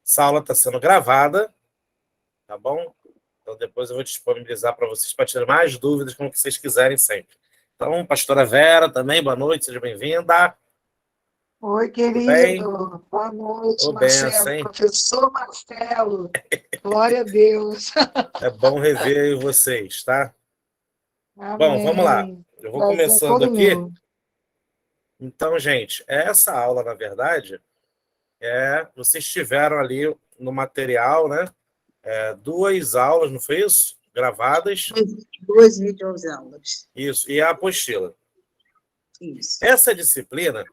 Essa aula está sendo gravada, tá bom? Então, depois eu vou disponibilizar para vocês, para tirar mais dúvidas, como que vocês quiserem sempre. Então, pastora Vera também, boa noite, seja bem-vinda. Oi, Tudo bem? querido. Boa noite, Ô, benção, Marcelo. hein? Professor Marcelo. Glória a Deus. É bom rever aí vocês, tá? Bom, vamos lá. Amém. Eu vou Prazer começando todo aqui. meu. Então, gente, essa aula, na verdade, vocês tiveram ali no material, né? 2 aulas, não foi isso? Gravadas. 2 videoaulas. Isso, e a apostila. Isso. Essa disciplina,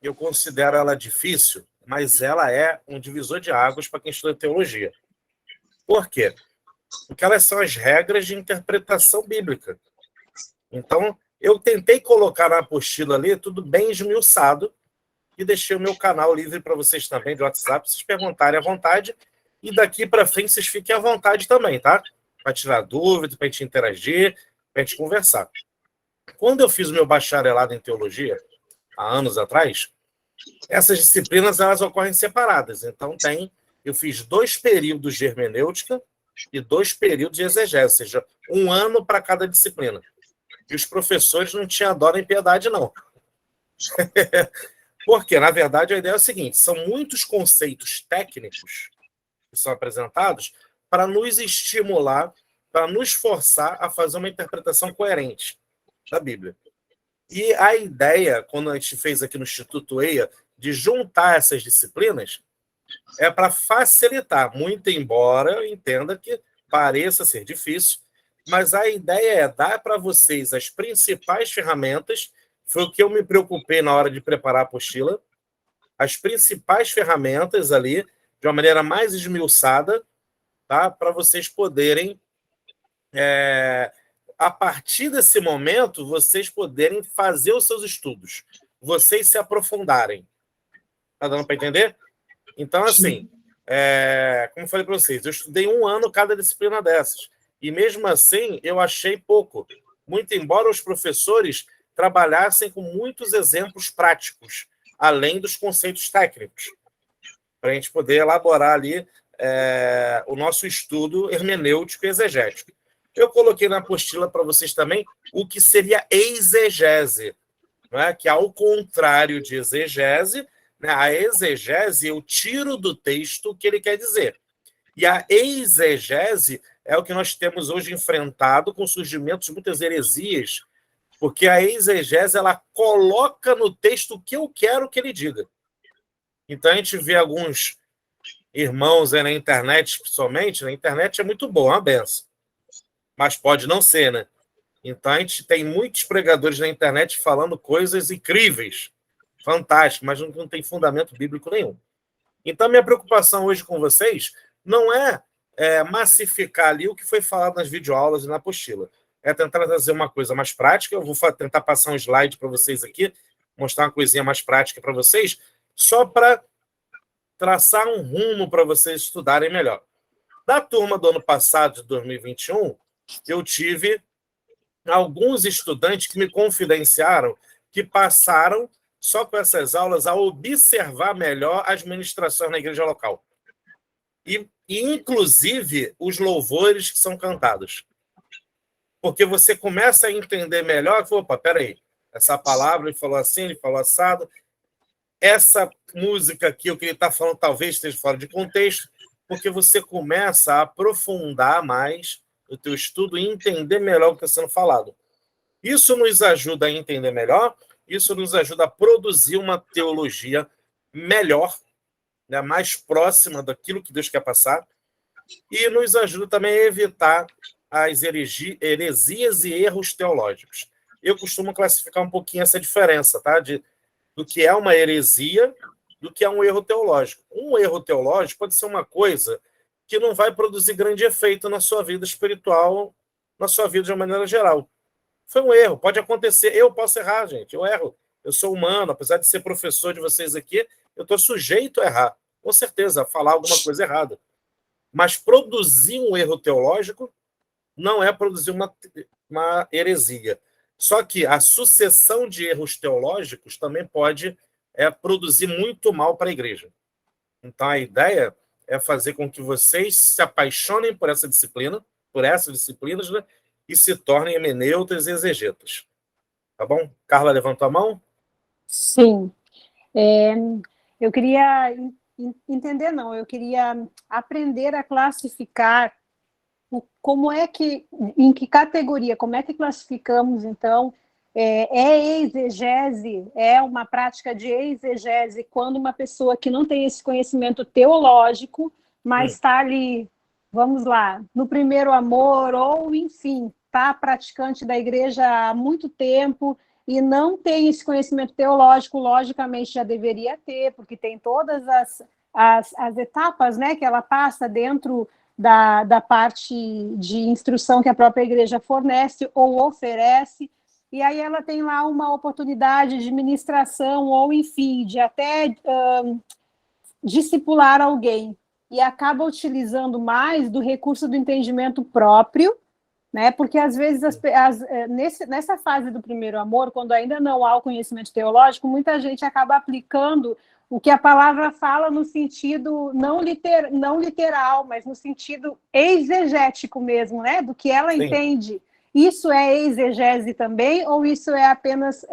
eu considero ela difícil, mas ela é um divisor de águas para quem estuda teologia. Por quê? Porque elas são as regras de interpretação bíblica. Então, eu tentei colocar na apostila ali tudo bem esmiuçado e deixei o meu canal livre para vocês também, de WhatsApp, vocês perguntarem à vontade. E daqui para frente, vocês fiquem à vontade também, tá? Para tirar dúvida, para a gente interagir, para a gente conversar. Quando eu fiz o meu bacharelado em teologia, há anos atrás, essas disciplinas elas ocorrem separadas. Então, eu fiz 2 períodos de hermenêutica e 2 períodos de exegese, ou seja, 1 ano para cada disciplina. E os professores não tinham dó nem piedade, não. Porque, na verdade, a ideia é o seguinte: são muitos conceitos técnicos que são apresentados para nos estimular, para nos forçar a fazer uma interpretação coerente da Bíblia. E a ideia, quando a gente fez aqui no Instituto EIA, de juntar essas disciplinas, é para facilitar, muito embora eu entenda que pareça ser difícil, mas a ideia é dar para vocês as principais ferramentas. Foi o que eu me preocupei na hora de preparar a apostila, as principais ferramentas ali, de uma maneira mais esmiuçada, tá? Para vocês poderem, a partir desse momento, vocês poderem fazer os seus estudos, vocês se aprofundarem. Tá dando para entender? Então, assim, como eu falei para vocês, eu estudei 1 ano cada disciplina dessas. E mesmo assim, eu achei pouco. Muito embora os professores trabalhassem com muitos exemplos práticos, além dos conceitos técnicos, para a gente poder elaborar ali o nosso estudo hermenêutico e exegético. Eu coloquei na apostila para vocês também o que seria exegese, não é? Que, ao contrário de exegese, né, a exegese eu tiro do texto o que ele quer dizer. E a exegese é o que nós temos hoje enfrentado com o surgimento de muitas heresias, porque a exegese ela coloca no texto o que eu quero que ele diga. Então a gente vê alguns irmãos aí na internet, principalmente, na internet é muito boa, é uma benção, mas pode não ser, né? Então a gente tem muitos pregadores na internet falando coisas incríveis, fantásticas, mas não tem fundamento bíblico nenhum. Então, minha preocupação hoje com vocês não é massificar ali o que foi falado nas videoaulas e na apostila. É tentar trazer uma coisa mais prática. Eu vou tentar passar um slide para vocês aqui, mostrar uma coisinha mais prática para vocês, só para traçar um rumo para vocês estudarem melhor. Da turma do ano passado, de 2021, eu tive alguns estudantes que me confidenciaram que passaram, só com essas aulas, a observar melhor as ministrações na igreja local. E inclusive, os louvores que são cantados. Porque você começa a entender melhor, opa, peraí, essa palavra ele falou assim, ele falou assado, essa música aqui, o que ele está falando talvez esteja fora de contexto, porque você começa a aprofundar mais o teu estudo e entender melhor o que está sendo falado. Isso nos ajuda a entender melhor, isso nos ajuda a produzir uma teologia melhor, né, mais próxima daquilo que Deus quer passar, e nos ajuda também a evitar as heresias e erros teológicos. Eu costumo classificar um pouquinho essa diferença, tá? Do que é uma heresia, do que é um erro teológico. Um erro teológico pode ser uma coisa que não vai produzir grande efeito na sua vida espiritual, na sua vida de uma maneira geral. Foi um erro, pode acontecer. Eu posso errar, gente, eu erro. Eu sou humano, apesar de ser professor de vocês aqui, eu estou sujeito a errar, com certeza, a falar alguma coisa errada. Mas produzir um erro teológico não é produzir uma heresia. Só que a sucessão de erros teológicos também pode produzir muito mal para a igreja. Então, a ideia é fazer com que vocês se apaixonem por essa disciplina, por essas disciplinas, né? E se tornem hermeneutas e exegetas. Tá bom? Carla levantou a mão? Sim. Eu queria entender, não, eu queria aprender a classificar como é que, em que categoria, como é que classificamos, então, exegese, é uma prática de exegese quando uma pessoa que não tem esse conhecimento teológico, mas está ali, vamos lá, no primeiro amor, ou, enfim, está praticante da igreja há muito tempo e não tem esse conhecimento teológico, logicamente já deveria ter, porque tem todas as etapas, né, que ela passa dentro da parte de instrução que a própria igreja fornece ou oferece, e aí ela tem lá uma oportunidade de ministração ou, enfim, de até discipular alguém, e acaba utilizando mais do recurso do entendimento próprio, né? Porque às vezes nessa fase do primeiro amor, quando ainda não há o conhecimento teológico, muita gente acaba aplicando o que a palavra fala no sentido não literal, mas no sentido exegético mesmo, né? Do que ela entende. Isso é exegese também, ou isso é apenas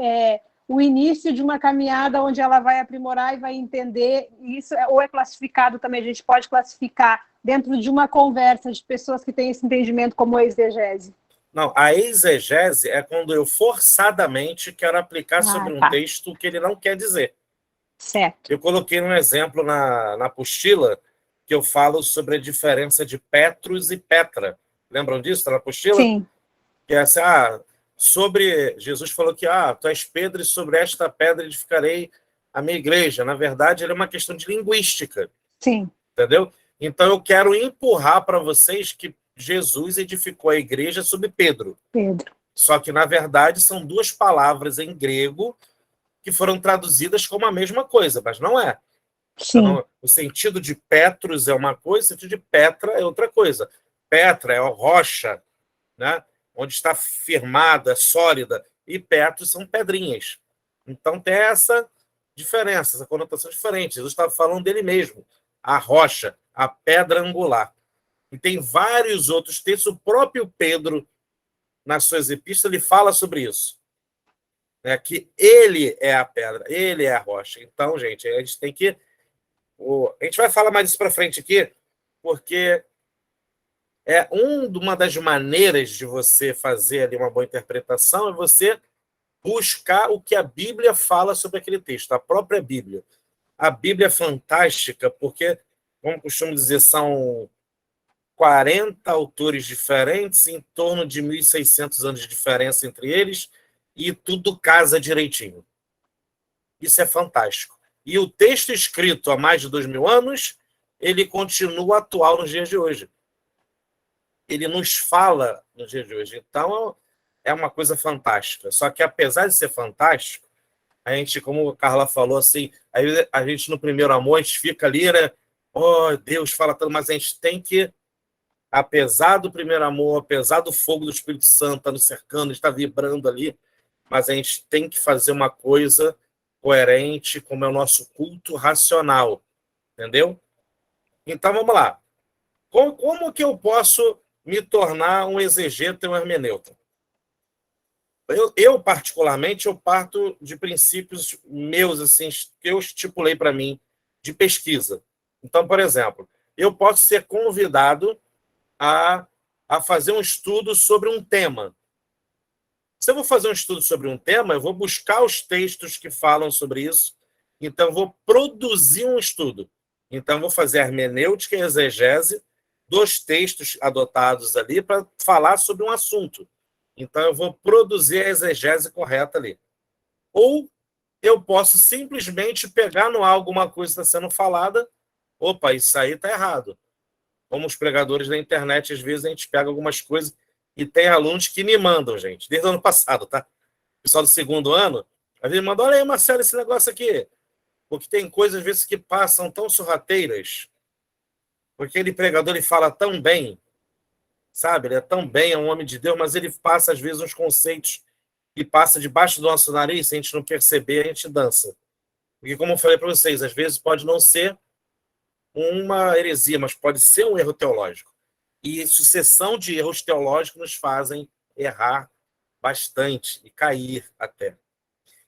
o início de uma caminhada onde ela vai aprimorar e vai entender? Isso ou é classificado também, a gente pode classificar dentro de uma conversa de pessoas que têm esse entendimento como exegese? Não, a exegese é quando eu forçadamente quero aplicar sobre um texto que ele não quer dizer. Certo. Eu coloquei um exemplo na apostila que eu falo sobre a diferença de Petrus e Petra. Lembram disso? Está na apostila? Sim. Que é assim, sobre... Jesus falou que tu és Pedro e sobre esta pedra edificarei a minha igreja. Na verdade, ele é uma questão de linguística. Sim. Entendeu? Então, eu quero empurrar para vocês que Jesus edificou a igreja sobre Pedro. Só que, na verdade, são duas palavras em grego que foram traduzidas como a mesma coisa, mas não é. Então, o sentido de Petrus é uma coisa, o sentido de Petra é outra coisa. Petra é a rocha, né? Onde está firmada, sólida, e Petrus são pedrinhas. Então, tem essa diferença, essa conotação diferente. Jesus estava falando dele mesmo, a rocha, a pedra angular. E tem vários outros textos, o próprio Pedro, nas suas epístolas, ele fala sobre isso. Né, que ele é a pedra, ele é a rocha. Então, gente, a gente tem que... A gente vai falar mais isso para frente aqui, porque uma das maneiras de você fazer ali uma boa interpretação é você buscar o que a Bíblia fala sobre aquele texto, a própria Bíblia. A Bíblia é fantástica porque, como costumo dizer, são 40 autores diferentes, em torno de 1.600 anos de diferença entre eles, e tudo casa direitinho. Isso é fantástico. E o texto escrito há mais de 2.000 anos, ele continua atual nos dias de hoje. Ele nos fala nos dias de hoje. Então, é uma coisa fantástica. Só que, apesar de ser fantástico, a gente, como a Carla falou, assim, aí a gente no primeiro amor, a gente fica ali, né? Oh, Deus fala tanto, mas a gente tem que, apesar do primeiro amor, apesar do fogo do Espírito Santo estar nos cercando, estar vibrando ali, mas a gente tem que fazer uma coisa coerente, como é o nosso culto racional, entendeu? Então, vamos lá. Como que eu posso me tornar um exegeta e um hermeneuta? Eu, particularmente, eu parto de princípios meus, assim, que eu estipulei para mim, de pesquisa. Então, por exemplo, eu posso ser convidado a fazer um estudo sobre um tema. Se eu vou fazer um estudo sobre um tema, eu vou buscar os textos que falam sobre isso, então eu vou produzir um estudo. Então, eu vou fazer a hermenêutica e exegese dos textos adotados ali para falar sobre um assunto. Então, eu vou produzir a exegese correta ali. Ou eu posso simplesmente pegar no alguma coisa que está sendo falada, opa, isso aí está errado. Como os pregadores da internet, às vezes a gente pega algumas coisas e tem alunos que me mandam, gente, desde o ano passado, tá? O pessoal do segundo ano, às vezes manda, olha aí, Marcelo, esse negócio aqui. Porque tem coisas, às vezes, que passam tão sorrateiras, porque aquele pregador ele fala tão bem, sabe? Ele é tão bem, é um homem de Deus, mas ele passa, às vezes, uns conceitos que passa debaixo do nosso nariz, se a gente não perceber, a gente dança. Porque, como eu falei para vocês, às vezes pode não ser uma heresia, mas pode ser um erro teológico. E sucessão de erros teológicos nos fazem errar bastante e cair até.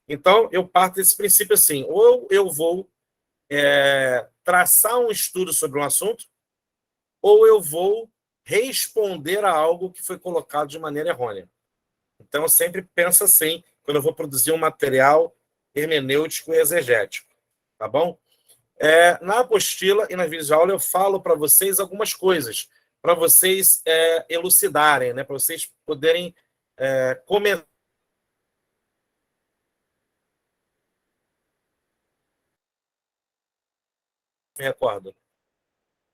Então, eu parto desse princípio assim, ou eu vou traçar um estudo sobre um assunto, ou eu vou responder a algo que foi colocado de maneira errônea. Então, eu sempre penso assim, quando eu vou produzir um material hermenêutico e exegético, tá bom? Na apostila e na videoaula eu falo para vocês algumas coisas, para vocês elucidarem, né? Para vocês poderem comentar. Me recordo.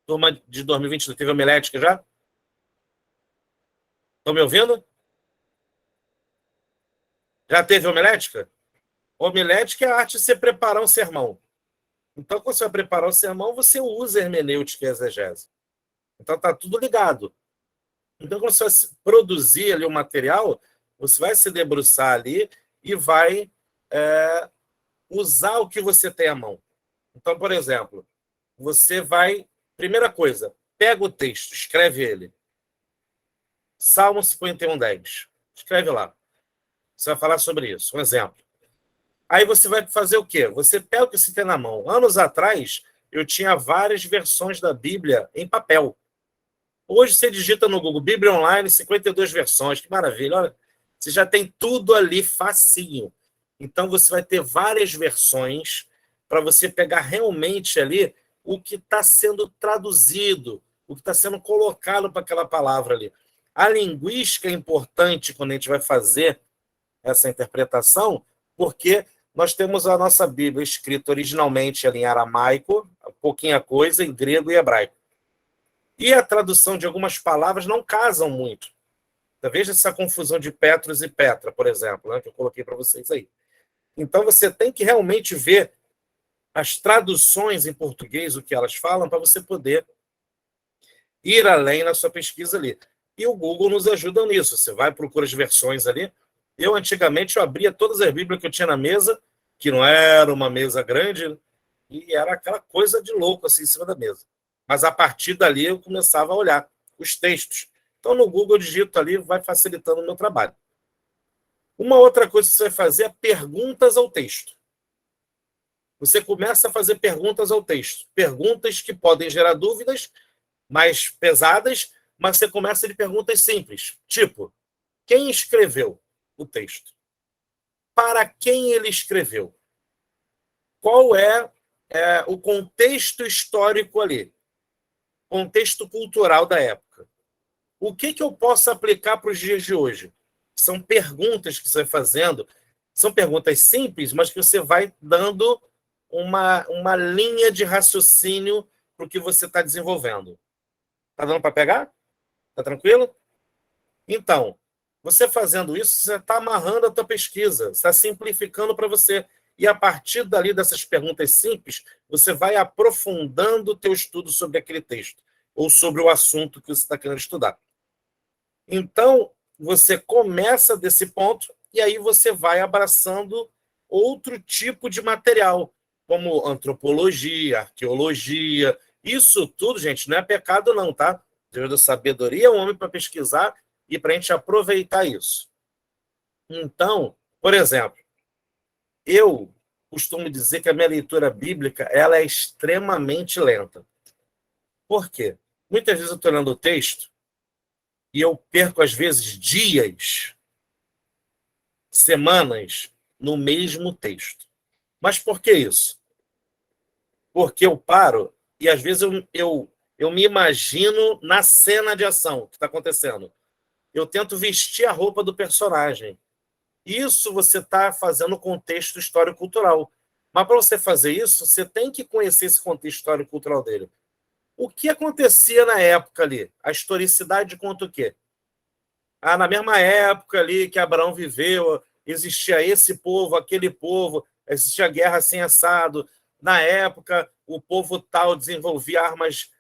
Turma de 2022, teve homilética já? Estão me ouvindo? Já teve homilética? Homilética é a arte de você preparar um sermão. Então, quando você vai preparar um sermão, você usa hermenêutica e exegese. Então, está tudo ligado. Então, quando você vai produzir ali o material, você vai se debruçar ali e vai usar o que você tem à mão. Então, por exemplo, você vai... Primeira coisa, pega o texto, escreve ele. Salmo 51:10. Escreve lá. Você vai falar sobre isso. Um exemplo. Aí você vai fazer o quê? Você pega o que você tem na mão. Anos atrás, eu tinha várias versões da Bíblia em papel. Hoje você digita no Google Bíblia Online, 52 versões. Que maravilha. Olha, você já tem tudo ali facinho. Então você vai ter várias versões para você pegar realmente ali o que está sendo traduzido, o que está sendo colocado para aquela palavra ali. A linguística é importante quando a gente vai fazer essa interpretação, porque nós temos a nossa Bíblia escrita originalmente ali em aramaico, pouquinha coisa, em grego e hebraico. E a tradução de algumas palavras não casam muito. Veja essa confusão de Petros e Petra, por exemplo, né, que eu coloquei para vocês aí. Então, você tem que realmente ver as traduções em português, o que elas falam, para você poder ir além na sua pesquisa ali. E o Google nos ajuda nisso. Você vai, procura as versões ali. Antigamente, eu abria todas as Bíblias que eu tinha na mesa, que não era uma mesa grande, e era aquela coisa de louco assim em cima da mesa. Mas a partir dali eu começava a olhar os textos. Então, no Google, eu digito ali, vai facilitando o meu trabalho. Uma outra coisa que você vai fazer é perguntas ao texto. Você começa a fazer perguntas ao texto. Perguntas que podem gerar dúvidas mais pesadas, mas você começa de perguntas simples. Tipo, quem escreveu o texto? Para quem ele escreveu? Qual é o contexto histórico ali? Contexto cultural da época. O que eu posso aplicar para os dias de hoje? São perguntas que você vai fazendo. São perguntas simples, mas que você vai dando uma linha de raciocínio para o que você está desenvolvendo. Está dando para pegar? Está tranquilo? Então, você fazendo isso, você está amarrando a tua pesquisa, está simplificando para você. E a partir dali dessas perguntas simples, você vai aprofundando o teu estudo sobre aquele texto ou sobre o assunto que você está querendo estudar. Então, você começa desse ponto e aí você vai abraçando outro tipo de material, como antropologia, arqueologia. Isso tudo, gente, não é pecado não, tá? Deus da sabedoria é um homem para pesquisar e para a gente aproveitar isso. Então, por exemplo, eu costumo dizer que a minha leitura bíblica ela é extremamente lenta. Por quê? Muitas vezes eu estou lendo o texto e eu perco, às vezes, dias, semanas, no mesmo texto. Mas por que isso? Porque eu paro e, às vezes, eu me imagino na cena de ação que está acontecendo. Eu tento vestir a roupa do personagem. Isso você está fazendo contexto histórico-cultural. Mas para você fazer isso, você tem que conhecer esse contexto histórico-cultural dele. O que acontecia na época ali? A historicidade conta o quê? Na mesma época ali que Abraão viveu, existia esse povo, aquele povo, existia guerra assim assado. Na época, o povo tal desenvolvia armas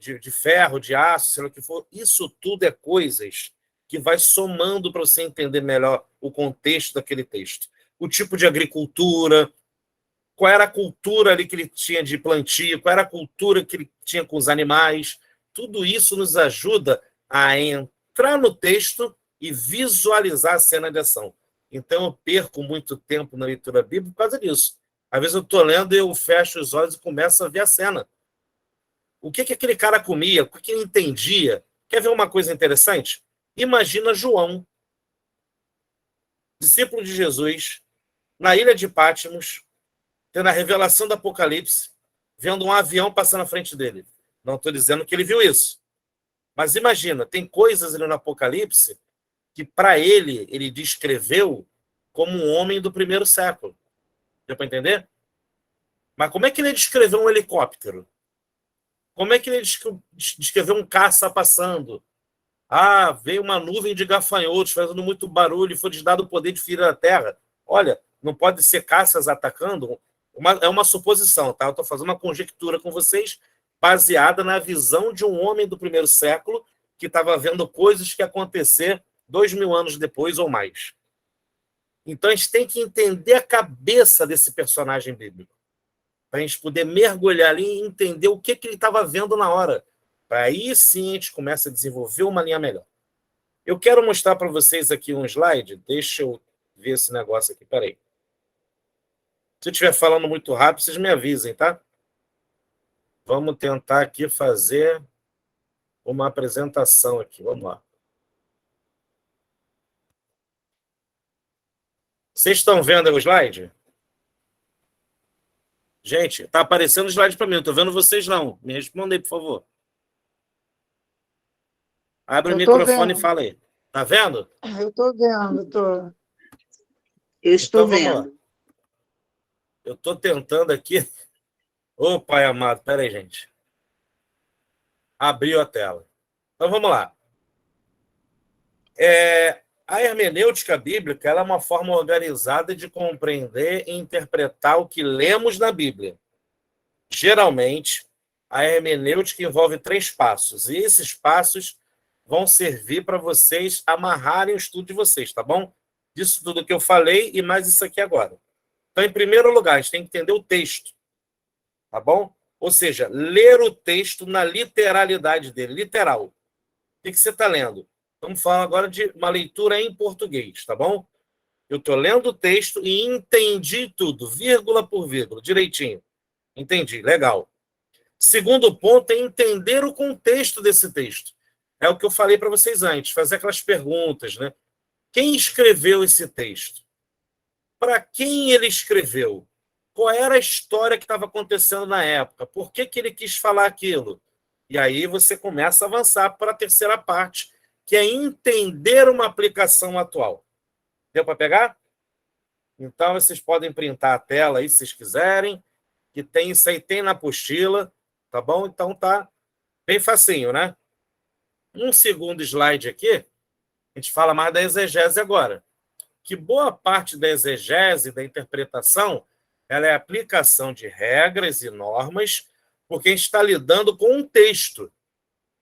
de ferro, de aço, sei lá o que for. Isso tudo é coisas que vai somando para você entender melhor o contexto daquele texto. O tipo de agricultura, qual era a cultura ali que ele tinha de plantio, qual era a cultura que ele tinha com os animais. Tudo isso nos ajuda a entrar no texto e visualizar a cena de ação. Então, eu perco muito tempo na leitura bíblica por causa disso. Às vezes eu estou lendo e eu fecho os olhos e começo a ver a cena. O que aquele cara comia? O que ele entendia? Quer ver uma coisa interessante? Imagina João, discípulo de Jesus, na ilha de Patmos, tendo a revelação do Apocalipse, vendo um avião passando na frente dele. Não estou dizendo que ele viu isso. Mas imagina, tem coisas ali no Apocalipse que, para ele descreveu como um homem do primeiro século. Deu para entender? Mas como é que ele descreveu um helicóptero? Como é que ele descreveu um caça passando? Ah, veio uma nuvem de gafanhotos fazendo muito barulho e foi-lhes dado o poder de ferir a terra. Olha, não pode ser caças atacando. É uma suposição, tá? Eu estou fazendo uma conjectura com vocês baseada na visão de um homem do primeiro século que estava vendo coisas que iam acontecer 2000 anos depois ou mais. Então, a gente tem que entender a cabeça desse personagem bíblico, para a gente poder mergulhar ali e entender o que ele estava vendo na hora. Para aí sim a gente começa a desenvolver uma linha melhor. Eu quero mostrar para vocês aqui um slide. Deixa eu ver esse negócio aqui. Peraí. Se eu estiver falando muito rápido, vocês me avisem, tá? Vamos tentar aqui fazer uma apresentação aqui. Vamos lá. Vocês estão vendo o slide? Gente, está aparecendo o slide para mim. Não estou vendo vocês, não. Me respondem, por favor. Abre o microfone e fala aí. Tá vendo? Eu estou vendo, estou. Eu estou Então, vamos lá. vendo. Eu estou tentando aqui. Ô, Pai amado, peraí, gente. Abriu a tela. Então, vamos lá. A hermenêutica bíblica ela é uma forma organizada de compreender e interpretar o que lemos na Bíblia. Geralmente, a hermenêutica envolve 3 passos, e esses passos vão servir para vocês amarrarem o estudo de vocês, tá bom? Disso tudo que eu falei e mais isso aqui agora. Então, em primeiro lugar, a gente tem que entender o texto, tá bom? Ou seja, ler o texto na literalidade dele, literal. O que você está lendo? Estamos falando agora de uma leitura em português, tá bom? Eu estou lendo o texto e entendi tudo, vírgula por vírgula, direitinho. Entendi, legal. Segundo ponto é entender o contexto desse texto. É o que eu falei para vocês antes, fazer aquelas perguntas, né? Quem escreveu esse texto? Para quem ele escreveu? Qual era a história que estava acontecendo na época? Por que ele quis falar aquilo? E aí você começa a avançar para a terceira parte, que é entender uma aplicação atual. Deu para pegar? Então, vocês podem printar a tela aí, se vocês quiserem, que tem isso aí, tem na apostila, tá bom? Então, tá bem facinho, né? Um segundo slide aqui, a gente fala mais da exegese agora. Que boa parte da exegese, da interpretação, ela é a aplicação de regras e normas, porque a gente está lidando com um texto.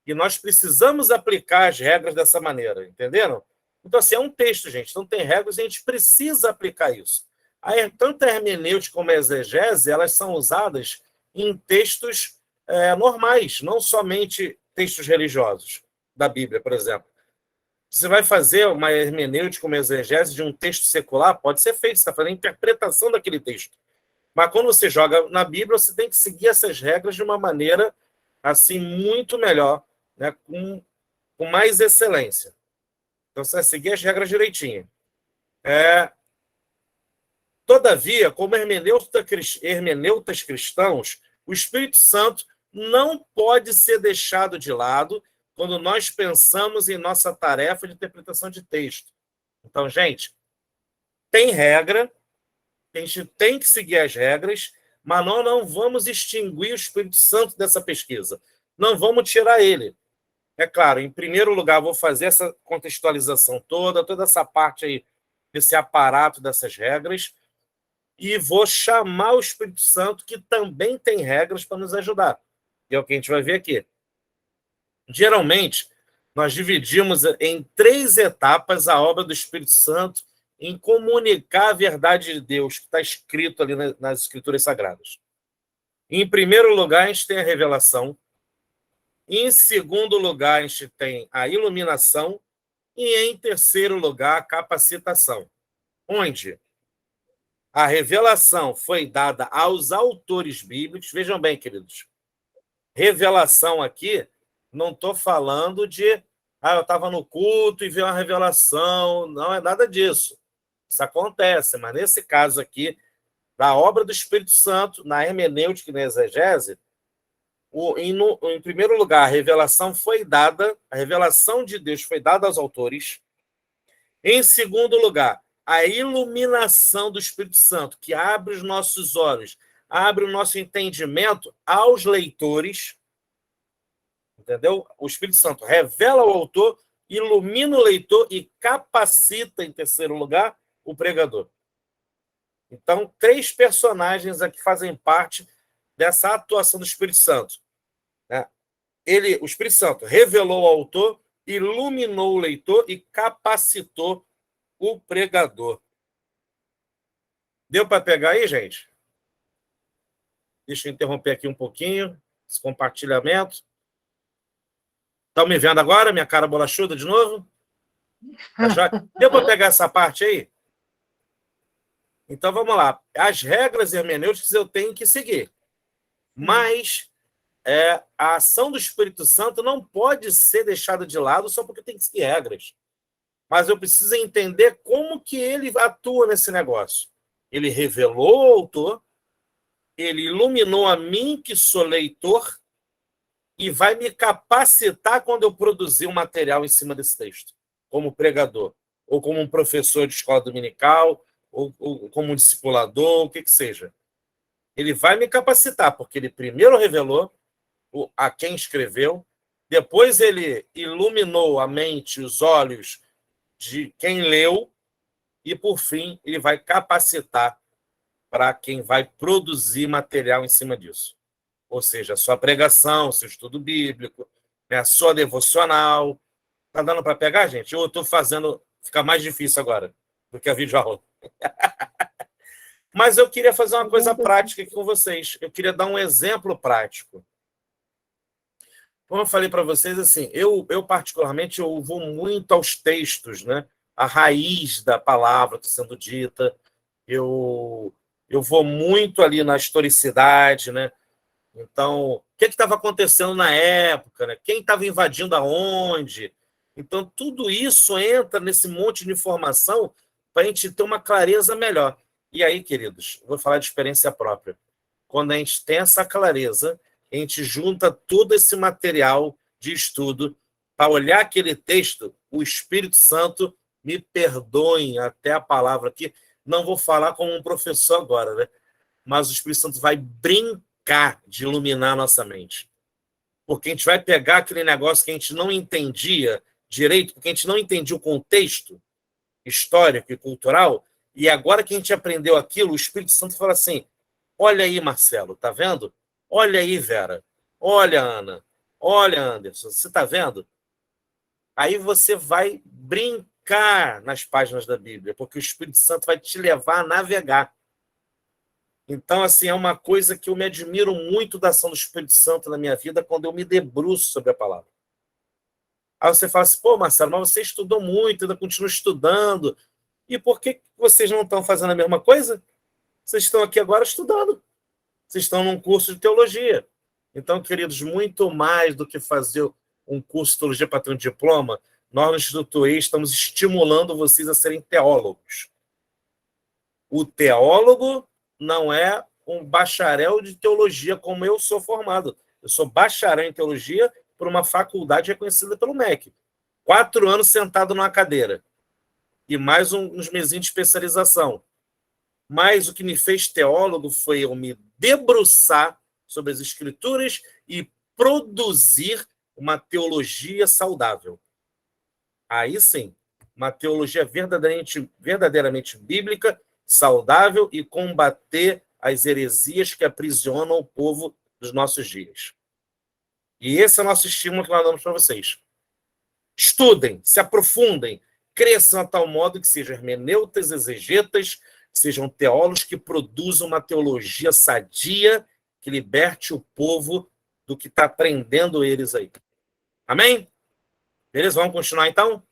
E nós precisamos aplicar as regras dessa maneira, entenderam? Então, assim, é um texto, gente. Então, tem regras e a gente precisa aplicar isso. Tanto a hermenêutica como a exegese, elas são usadas em textos normais, não somente textos religiosos da Bíblia, por exemplo. Você vai fazer uma hermenêutica, uma exegese de um texto secular, pode ser feito, você está fazendo a interpretação daquele texto. Mas quando você joga na Bíblia, você tem que seguir essas regras de uma maneira assim muito melhor, né? com mais excelência. Então, você vai seguir as regras direitinho. Todavia, como hermeneutas cristãos, o Espírito Santo não pode ser deixado de lado quando nós pensamos em nossa tarefa de interpretação de texto. Então, gente, tem regra, a gente tem que seguir as regras, mas nós não vamos extinguir o Espírito Santo dessa pesquisa. Não vamos tirar ele. É claro, em primeiro lugar, vou fazer essa contextualização toda essa parte aí, desse aparato dessas regras, e vou chamar o Espírito Santo, que também tem regras para nos ajudar. E é o que a gente vai ver aqui. Geralmente, nós dividimos em 3 etapas a obra do Espírito Santo em comunicar a verdade de Deus que está escrito ali nas Escrituras Sagradas. Em primeiro lugar, a gente tem a revelação. Em segundo lugar, a gente tem a iluminação. E em terceiro lugar, a capacitação. Onde a revelação foi dada aos autores bíblicos. Vejam bem, queridos. Revelação aqui, não estou falando de eu estava no culto e vi uma revelação. Não é nada disso. Isso acontece, mas nesse caso aqui, da obra do Espírito Santo, na hermenêutica e na exegese, em primeiro lugar, a revelação de Deus foi dada aos autores. Em segundo lugar, a iluminação do Espírito Santo, que abre os nossos olhos, abre o nosso entendimento aos leitores. Entendeu? O Espírito Santo revela ao autor, ilumina o leitor e capacita, em terceiro lugar, o pregador. Então, 3 personagens aqui fazem parte dessa atuação do Espírito Santo. O Espírito Santo revelou ao autor, iluminou o leitor e capacitou o pregador. Deu para pegar aí, gente? Deixa eu interromper aqui um pouquinho esse compartilhamento. Estão me vendo agora? Minha cara bolachuda de novo? Deu para pegar essa parte aí? Então, vamos lá. As regras hermenêuticas eu tenho que seguir. Mas a ação do Espírito Santo não pode ser deixada de lado só porque tem que seguir regras. Mas eu preciso entender como que ele atua nesse negócio. Ele revelou ao autor, ele iluminou a mim, que sou leitor, e vai me capacitar quando eu produzir um material em cima desse texto, como pregador, ou como um professor de escola dominical, ou como um discipulador, o que seja. Ele vai me capacitar, porque ele primeiro revelou a quem escreveu, depois ele iluminou a mente, os olhos de quem leu, e, por fim, ele vai capacitar para quem vai produzir material em cima disso. Ou seja, a sua pregação, seu estudo bíblico, a sua devocional. Está dando para pegar, gente? Eu estou fazendo ficar mais difícil agora do que a videoaula. Mas eu queria fazer uma coisa prática aqui com vocês. Eu queria dar um exemplo prático. Como eu falei para vocês, assim, eu particularmente eu vou muito aos textos, né? A raiz da palavra está sendo dita. Eu vou muito ali na historicidade, né? Então, o que estava acontecendo na época, né? Quem estava invadindo aonde? Então, tudo isso entra nesse monte de informação para a gente ter uma clareza melhor. E aí, queridos, eu vou falar de experiência própria. Quando a gente tem essa clareza, a gente junta todo esse material de estudo para olhar aquele texto, o Espírito Santo, me perdoem até a palavra aqui, não vou falar como um professor agora, né? Mas o Espírito Santo vai brincar de iluminar a nossa mente. Porque a gente vai pegar aquele negócio que a gente não entendia direito, porque a gente não entendia o contexto histórico e cultural, e agora que a gente aprendeu aquilo, o Espírito Santo fala assim, olha aí, Marcelo, tá vendo? Olha aí, Vera. Olha, Ana. Olha, Anderson. Você tá vendo? Aí você vai brincar nas páginas da Bíblia, porque o Espírito Santo vai te levar a navegar. Então, assim, é uma coisa que eu me admiro muito da ação do Espírito Santo na minha vida quando eu me debruço sobre a palavra. Aí você fala assim, pô, Marcelo, mas você estudou muito, ainda continua estudando. E por que vocês não estão fazendo a mesma coisa? Vocês estão aqui agora estudando. Vocês estão num curso de teologia. Então, queridos, muito mais do que fazer um curso de teologia para ter um diploma, nós no Instituto E estamos estimulando vocês a serem teólogos. O teólogo não é um bacharel de teologia como eu sou formado. Eu sou bacharel em teologia por uma faculdade reconhecida pelo MEC. 4 anos sentado numa cadeira. E mais uns mesinhos de especialização. Mas o que me fez teólogo foi eu me debruçar sobre as Escrituras e produzir uma teologia saudável. Aí sim, uma teologia verdadeiramente bíblica, saudável e combater as heresias que aprisionam o povo dos nossos dias. E esse é o nosso estímulo que nós damos para vocês. Estudem, se aprofundem, cresçam a tal modo que sejam hermeneutas, exegetas, sejam teólogos que produzam uma teologia sadia que liberte o povo do que está prendendo eles aí. Amém? Beleza? Vamos continuar então?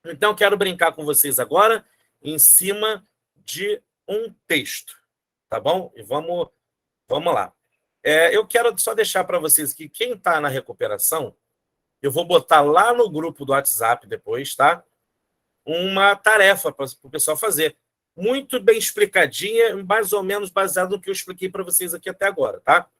Então, quero brincar com vocês agora em cima de um texto, tá bom? E vamos lá. Eu quero só deixar para vocês que quem está na recuperação, eu vou botar lá no grupo do WhatsApp depois, tá? Uma tarefa para o pessoal fazer. Muito bem explicadinha, mais ou menos baseado no que eu expliquei para vocês aqui até agora, tá?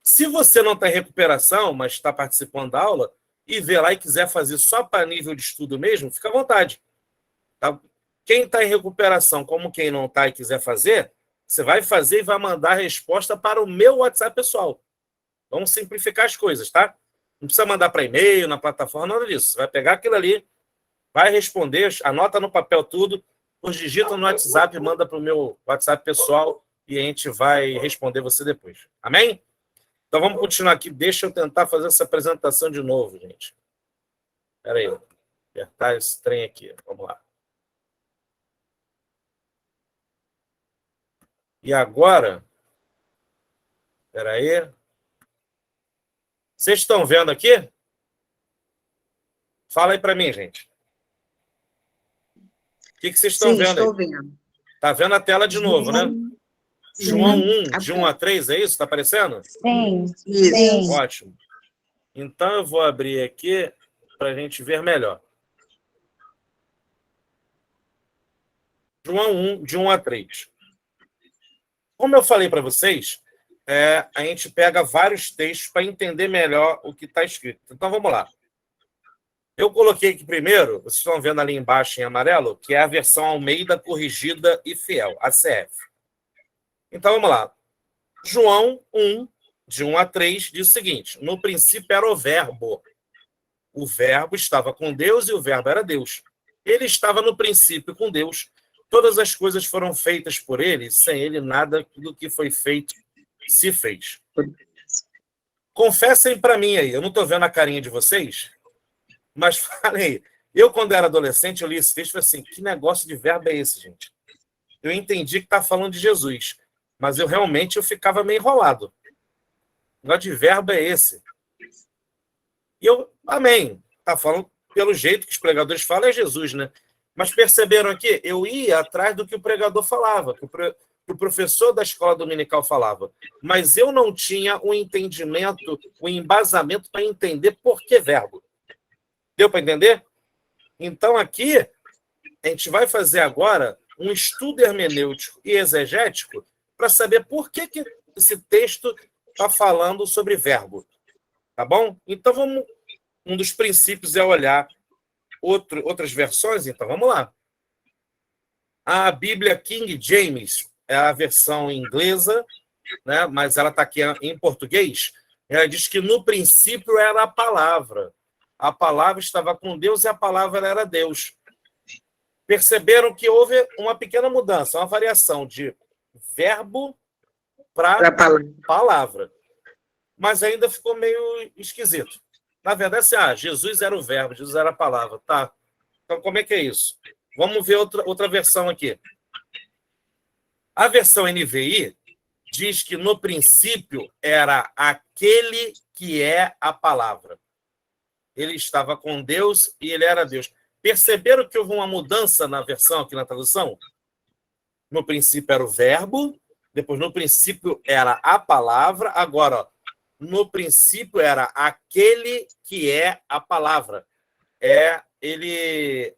Se você não está em recuperação, mas está participando da aula, e ver lá e quiser fazer só para nível de estudo mesmo, fica à vontade. Tá? Quem está em recuperação, como quem não está e quiser fazer, você vai fazer e vai mandar a resposta para o meu WhatsApp pessoal. Vamos simplificar as coisas, tá? Não precisa mandar para e-mail, na plataforma, nada disso. Você vai pegar aquilo ali, vai responder, anota no papel tudo, depois digita no WhatsApp e manda para o meu WhatsApp pessoal e a gente vai responder você depois. Amém? Então vamos continuar aqui. Deixa eu tentar fazer essa apresentação de novo, gente. Espera aí. Apertar esse trem aqui. Vamos lá. E agora... Espera aí. Vocês estão vendo aqui? Fala aí para mim, gente. O que vocês estão vendo aí? Estou vendo. Está vendo a tela de novo, né? João 1, de 1 a 3, é isso? Está aparecendo? Sim. Isso. Sim. Ótimo. Então, eu vou abrir aqui para a gente ver melhor. João 1, de 1 a 3. Como eu falei para vocês, a gente pega vários textos para entender melhor o que está escrito. Então, vamos lá. Eu coloquei aqui primeiro, vocês estão vendo ali embaixo em amarelo, que é a versão Almeida Corrigida e Fiel, ACF. Então, vamos lá. João 1, de 1 a 3, diz o seguinte: no princípio era o Verbo. O Verbo estava com Deus e o Verbo era Deus. Ele estava no princípio com Deus. Todas as coisas foram feitas por ele, sem ele nada do que foi feito se fez. Confessem para mim aí, eu não estou vendo a carinha de vocês, mas falei, eu quando era adolescente, eu li esse texto e falei assim, que negócio de verbo é esse, gente? Eu entendi que está falando de Jesus, mas eu ficava meio enrolado. O negócio de verbo é esse. E eu, amém, está falando pelo jeito que os pregadores falam, é Jesus, né? Mas perceberam aqui, eu ia atrás do que o pregador falava, que o professor da escola dominical falava, mas eu não tinha o entendimento, o embasamento para entender por que verbo. Deu para entender? Então, aqui, a gente vai fazer agora um estudo hermenêutico e exegético para saber por que esse texto está falando sobre verbo. Tá bom? Então, um dos princípios é olhar outras versões. Então, vamos lá. A Bíblia King James é a versão inglesa, né? Mas ela está aqui em português. Ela diz que no princípio era a palavra. A palavra estava com Deus e a palavra era Deus. Perceberam que houve uma pequena mudança, uma variação de verbo para palavra. Mas ainda ficou meio esquisito. Na verdade, Jesus era o verbo, Jesus era a palavra. Tá. Então, como é que é isso? Vamos ver outra versão aqui. A versão NVI diz que no princípio era aquele que é a palavra. Ele estava com Deus e ele era Deus. Perceberam que houve uma mudança na versão aqui na tradução? No princípio era o verbo, depois no princípio era a palavra, agora, no princípio era aquele que é a palavra. Ele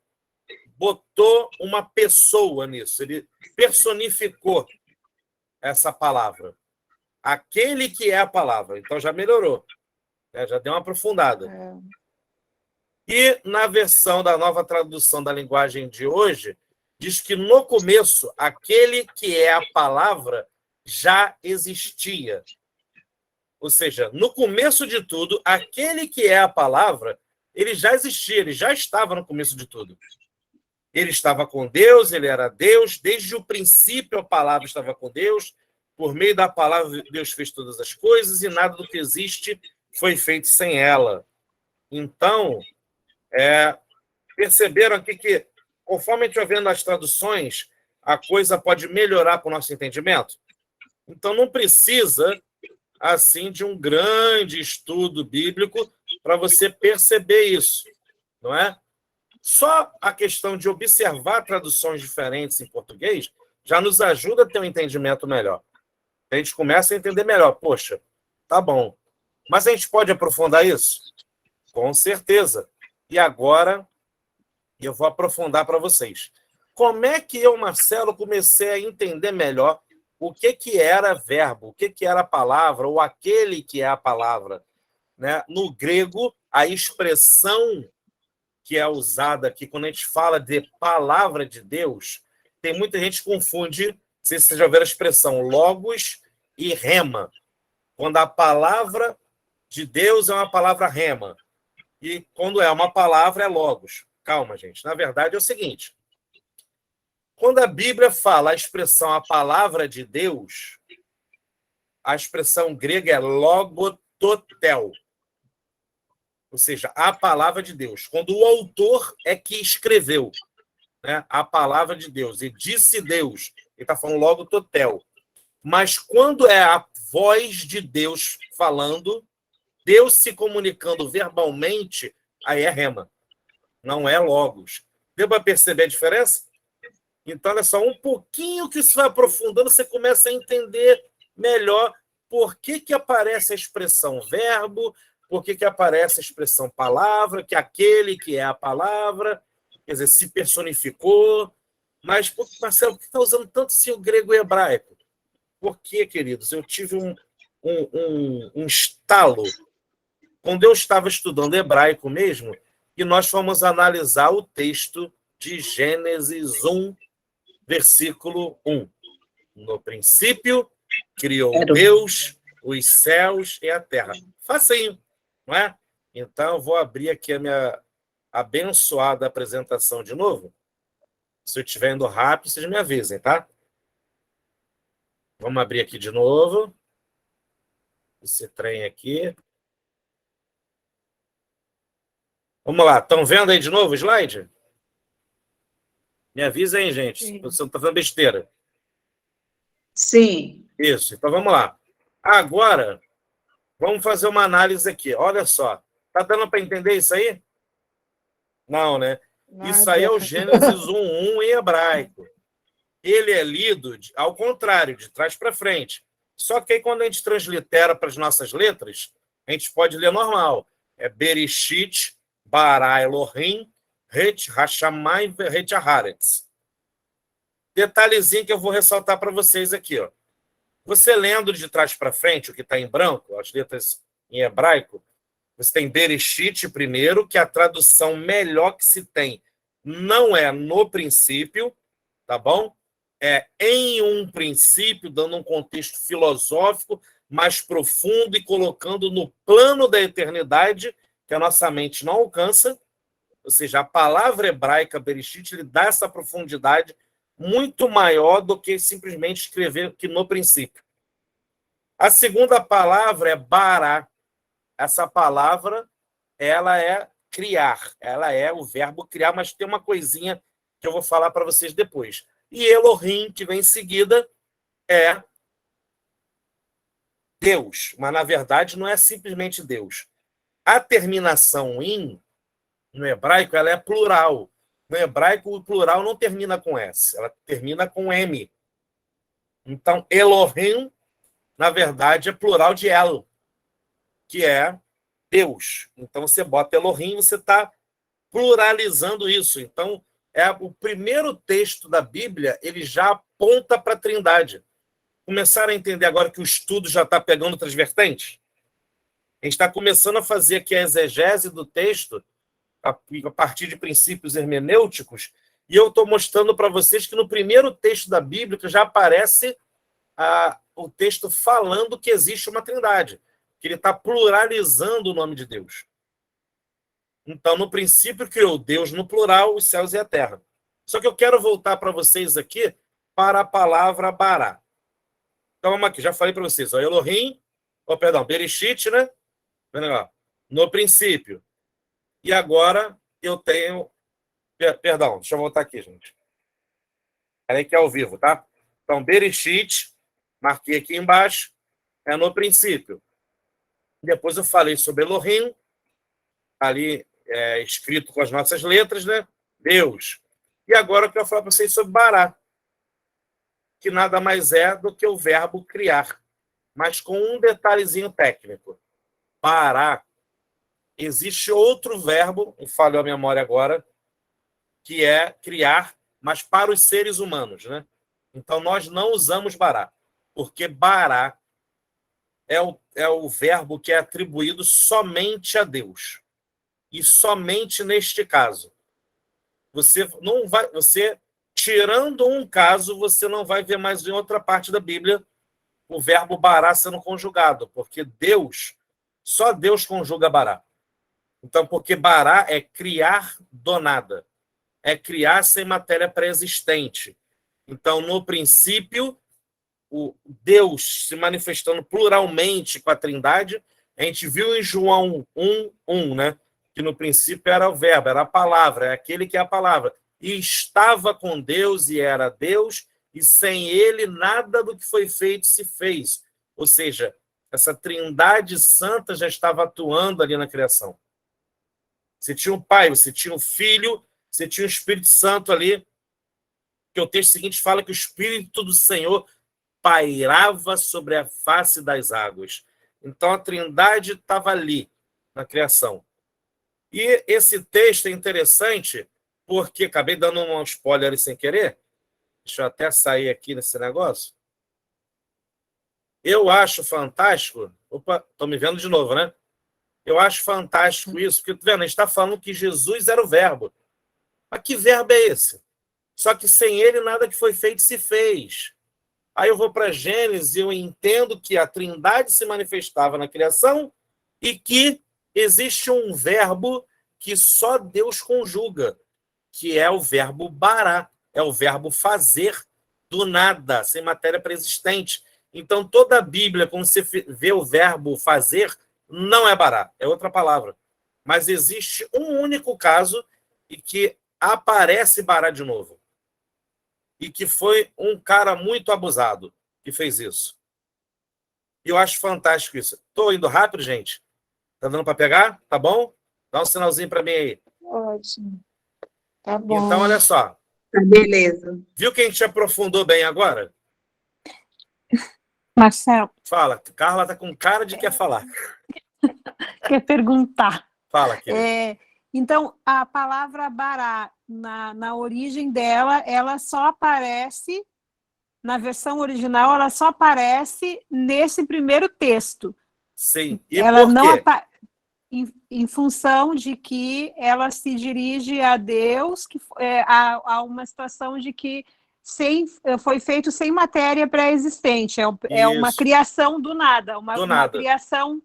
botou uma pessoa nisso, ele personificou essa palavra. Aquele que é a palavra. Então já melhorou, né? Já deu uma aprofundada. E na versão da nova tradução da linguagem de hoje, diz que no começo, aquele que é a palavra já existia. Ou seja, no começo de tudo, aquele que é a palavra, ele já existia, ele já estava no começo de tudo. Ele estava com Deus, ele era Deus, desde o princípio a palavra estava com Deus, por meio da palavra Deus fez todas as coisas e nada do que existe foi feito sem ela. Então, Perceberam aqui que, conforme a gente vai vendo as traduções, a coisa pode melhorar para o nosso entendimento? Então, não precisa, assim, de um grande estudo bíblico para você perceber isso, não é? Só a questão de observar traduções diferentes em português já nos ajuda a ter um entendimento melhor. A gente começa a entender melhor. Poxa, tá bom. Mas a gente pode aprofundar isso? Com certeza. E agora eu vou aprofundar para vocês. Como é que eu, Marcelo, comecei a entender melhor o que era verbo, o que era a palavra, ou aquele que é a palavra, né? No grego, a expressão que é usada aqui, quando a gente fala de palavra de Deus, tem muita gente que confunde, não sei se vocês já ouviram a expressão, logos e rema. Quando a palavra de Deus é uma palavra rema, e quando é uma palavra é logos. Calma, gente. Na verdade é o seguinte, quando a Bíblia fala a expressão a palavra de Deus, a expressão grega é logototel, ou seja, a palavra de Deus. Quando o autor é que escreveu, né, a palavra de Deus, e disse Deus, ele está falando logototel. Mas quando é a voz de Deus falando, Deus se comunicando verbalmente, aí é rema, não é logos. Deu para perceber a diferença? Então, olha só, um pouquinho que isso vai aprofundando, você começa a entender melhor por que aparece a expressão verbo, por que aparece a expressão palavra, que aquele que é a palavra, quer dizer, se personificou. Mas, Marcelo, por que está usando tanto assim o grego e o hebraico? Porque, queridos, eu tive um estalo quando eu estava estudando hebraico mesmo, e nós fomos analisar o texto de Gênesis 1, versículo 1. No princípio, criou Deus os céus e a terra. Facinho, não é? Então, eu vou abrir aqui a minha abençoada apresentação de novo. Se eu estiver indo rápido, vocês me avisem, tá? Vamos abrir aqui de novo. Esse trem aqui. Vamos lá. Estão vendo aí de novo o slide? Me avisa aí, gente. Sim. Você não está fazendo besteira. Sim. Isso. Então, vamos lá. Agora, vamos fazer uma análise aqui. Olha só. Tá dando para entender isso aí? Não, né? Isso aí é o Gênesis 1:1 em hebraico. Ele é lido ao contrário, de trás para frente. Só que aí, quando a gente translitera para as nossas letras, a gente pode ler normal. É Bereshit, Bara Elohim, Het Hashamai, Het Haaretz. Detalhezinho que eu vou ressaltar para vocês aqui. Ó. Você lendo de trás para frente, o que está em branco, as letras em hebraico, você tem Bereshit primeiro, que a tradução melhor que se tem não é no princípio, tá bom? É em um princípio, dando um contexto filosófico mais profundo e colocando no plano da eternidade, que a nossa mente não alcança. Ou seja, a palavra hebraica Bereshit lhe dá essa profundidade muito maior do que simplesmente escrever que no princípio. A segunda palavra é Bará. Essa palavra, ela é criar, ela é o verbo criar, mas tem uma coisinha que eu vou falar para vocês depois. E Elohim, que vem em seguida, é Deus, mas na verdade não é simplesmente Deus. A terminação in, no hebraico, ela é plural. No hebraico, o plural não termina com S, ela termina com M. Então, Elohim, na verdade, é plural de El, que é Deus. Então, você bota Elohim, você está pluralizando isso. Então, o primeiro texto da Bíblia, ele já aponta para a Trindade. Começaram a entender agora que o estudo já está pegando outras vertentes? A gente está começando a fazer aqui a exegese do texto a partir de princípios hermenêuticos, e eu estou mostrando para vocês que no primeiro texto da Bíblia já aparece o texto falando que existe uma Trindade, que ele está pluralizando o nome de Deus. Então, no princípio, criou Deus no plural, os céus e a terra. Só que eu quero voltar para vocês aqui para a palavra Bará. Então, vamos aqui, já falei para vocês. Ó, Elohim, Bereshit, né? No princípio. E agora eu tenho Perdão, deixa eu voltar aqui, gente. Peraí que é ao vivo, tá? Então, Bereshit, marquei aqui embaixo, é no princípio. Depois eu falei sobre Elohim, ali escrito com as nossas letras, né? Deus. E agora eu quero falar para vocês sobre Bará, que nada mais é do que o verbo criar, mas com um detalhezinho técnico. Bará, existe outro verbo, me falhou a memória agora, que é criar, mas para os seres humanos, né? Então, nós não usamos Bará, porque Bará é o verbo que é atribuído somente a Deus. E somente neste caso. Você não vai, tirando um caso, você não vai ver mais em outra parte da Bíblia o verbo Bará sendo conjugado, porque Deus, só Deus conjuga Bará. Então, porque Bará é criar do nada, é criar sem matéria pré-existente. Então, no princípio, o Deus se manifestando pluralmente com a Trindade, a gente viu em João 1:1, né? Que no princípio era o verbo, era a palavra, é aquele que é a palavra. E estava com Deus e era Deus, e sem ele nada do que foi feito se fez. Ou seja, essa Trindade Santa já estava atuando ali na criação. Você tinha um Pai, você tinha um Filho, você tinha o Espírito Santo ali, que o texto seguinte fala que o Espírito do Senhor pairava sobre a face das águas. Então a Trindade estava ali na criação. E esse texto é interessante porque acabei dando um spoiler ali sem querer. Deixa eu até sair aqui nesse negócio. Eu acho fantástico. Opa, estão me vendo de novo, né? Eu acho fantástico isso, porque, a gente está falando que Jesus era o verbo. Mas que verbo é esse? Só que sem ele nada que foi feito se fez. Aí eu vou para Gênesis e eu entendo que a Trindade se manifestava na criação e que existe um verbo que só Deus conjuga, que é o verbo bará, é o verbo fazer do nada, sem matéria pré-existente. Então, toda a Bíblia, quando você vê o verbo fazer, não é bará, é outra palavra. Mas existe um único caso em que aparece bará de novo. E que foi um cara muito abusado que fez isso. E eu acho fantástico isso. Estou indo rápido, gente? Tá dando para pegar? Tá bom? Dá um sinalzinho para mim aí. Ótimo. Tá bom. Então, olha só. Beleza. Viu que a gente aprofundou bem agora? Marcelo, Fala. Carla tá com cara de quer falar. quer perguntar. Fala, querida. Então, a palavra bará, na origem dela, ela só aparece, na versão original, ela só aparece nesse primeiro texto. Sim. E ela por não quê? em função de que ela se dirige a Deus, que há uma situação de que foi feito sem matéria pré-existente. É uma Isso. criação do nada, uma criação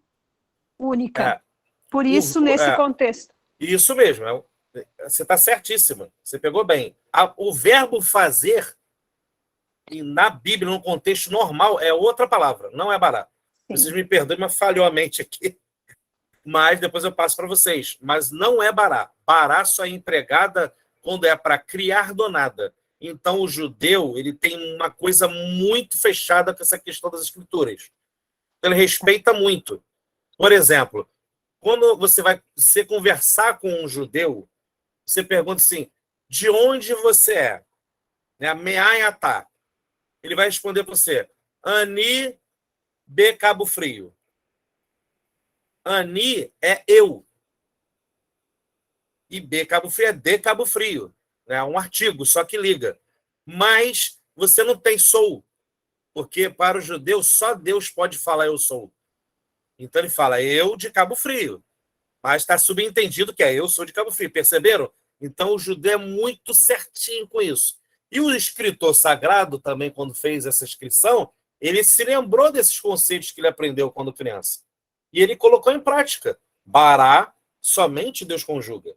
única. Por isso, nesse contexto. Isso mesmo. Você está certíssima. Você pegou bem. O verbo fazer, e na Bíblia, no contexto normal, é outra palavra, não é bará. Sim. Vocês me perdoem, mas falhou a mente aqui. Mas depois eu passo para vocês. Mas não é bará. Bará só é empregada quando é para criar do nada. Então, o judeu ele tem uma coisa muito fechada com essa questão das escrituras. Ele respeita muito. Por exemplo, quando você vai conversar com um judeu, você pergunta assim, de onde você é? Me'ayatá. Ele vai responder para você, Ani de Cabo Frio. Ani é eu. E B Cabo Frio é de Cabo Frio. É um artigo, só que liga. Mas você não tem sou. Porque para o judeu, só Deus pode falar eu sou. Então ele fala eu de Cabo Frio. Mas está subentendido que é eu sou de Cabo Frio. Perceberam? Então o judeu é muito certinho com isso. E o escritor sagrado também, quando fez essa inscrição, ele se lembrou desses conceitos que ele aprendeu quando criança. E ele colocou em prática. Bará, somente Deus conjuga.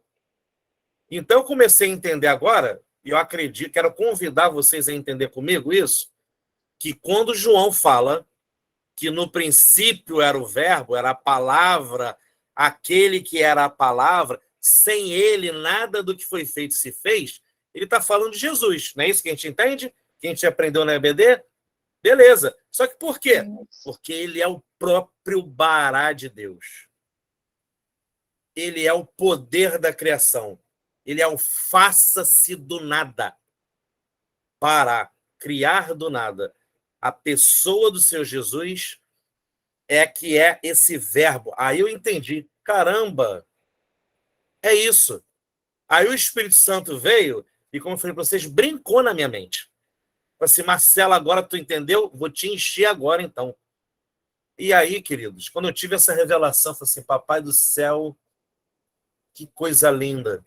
Então eu comecei a entender agora, e eu acredito, quero convidar vocês a entender comigo isso, que quando João fala que no princípio era o verbo, era a palavra, aquele que era a palavra, sem ele nada do que foi feito se fez, ele está falando de Jesus. Não é isso que a gente entende? Que a gente aprendeu na EBD? Beleza. Só que por quê? Porque ele é o próprio Bará de Deus. Ele é o poder da criação. Ele é o faça-se do nada. Bará, criar do nada. A pessoa do Senhor Jesus é que é esse verbo. Aí eu entendi. Caramba! É isso. Aí o Espírito Santo veio e, como eu falei para vocês, brincou na minha mente. Falei assim, Marcelo, agora tu entendeu? Vou te encher agora, então. E aí, queridos, quando eu tive essa revelação, eu falei assim, papai do céu, que coisa linda.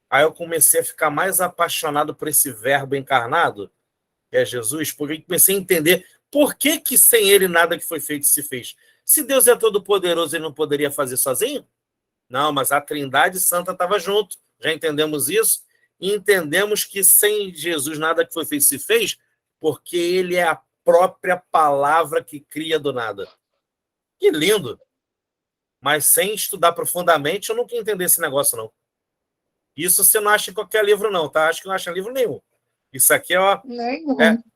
Aí eu comecei a ficar mais apaixonado por esse verbo encarnado, que é Jesus, porque eu comecei a entender por que sem ele nada que foi feito se fez. Se Deus é todo poderoso, ele não poderia fazer sozinho? Não, mas a Trindade Santa estava junto. Já entendemos isso? E entendemos que sem Jesus nada que foi feito se fez, porque ele é a própria palavra que cria do nada. Que lindo! Mas sem estudar profundamente, eu nunca entendi esse negócio, não. Isso você não acha em qualquer livro, não, tá? Acho que não acha em livro nenhum. Isso aqui é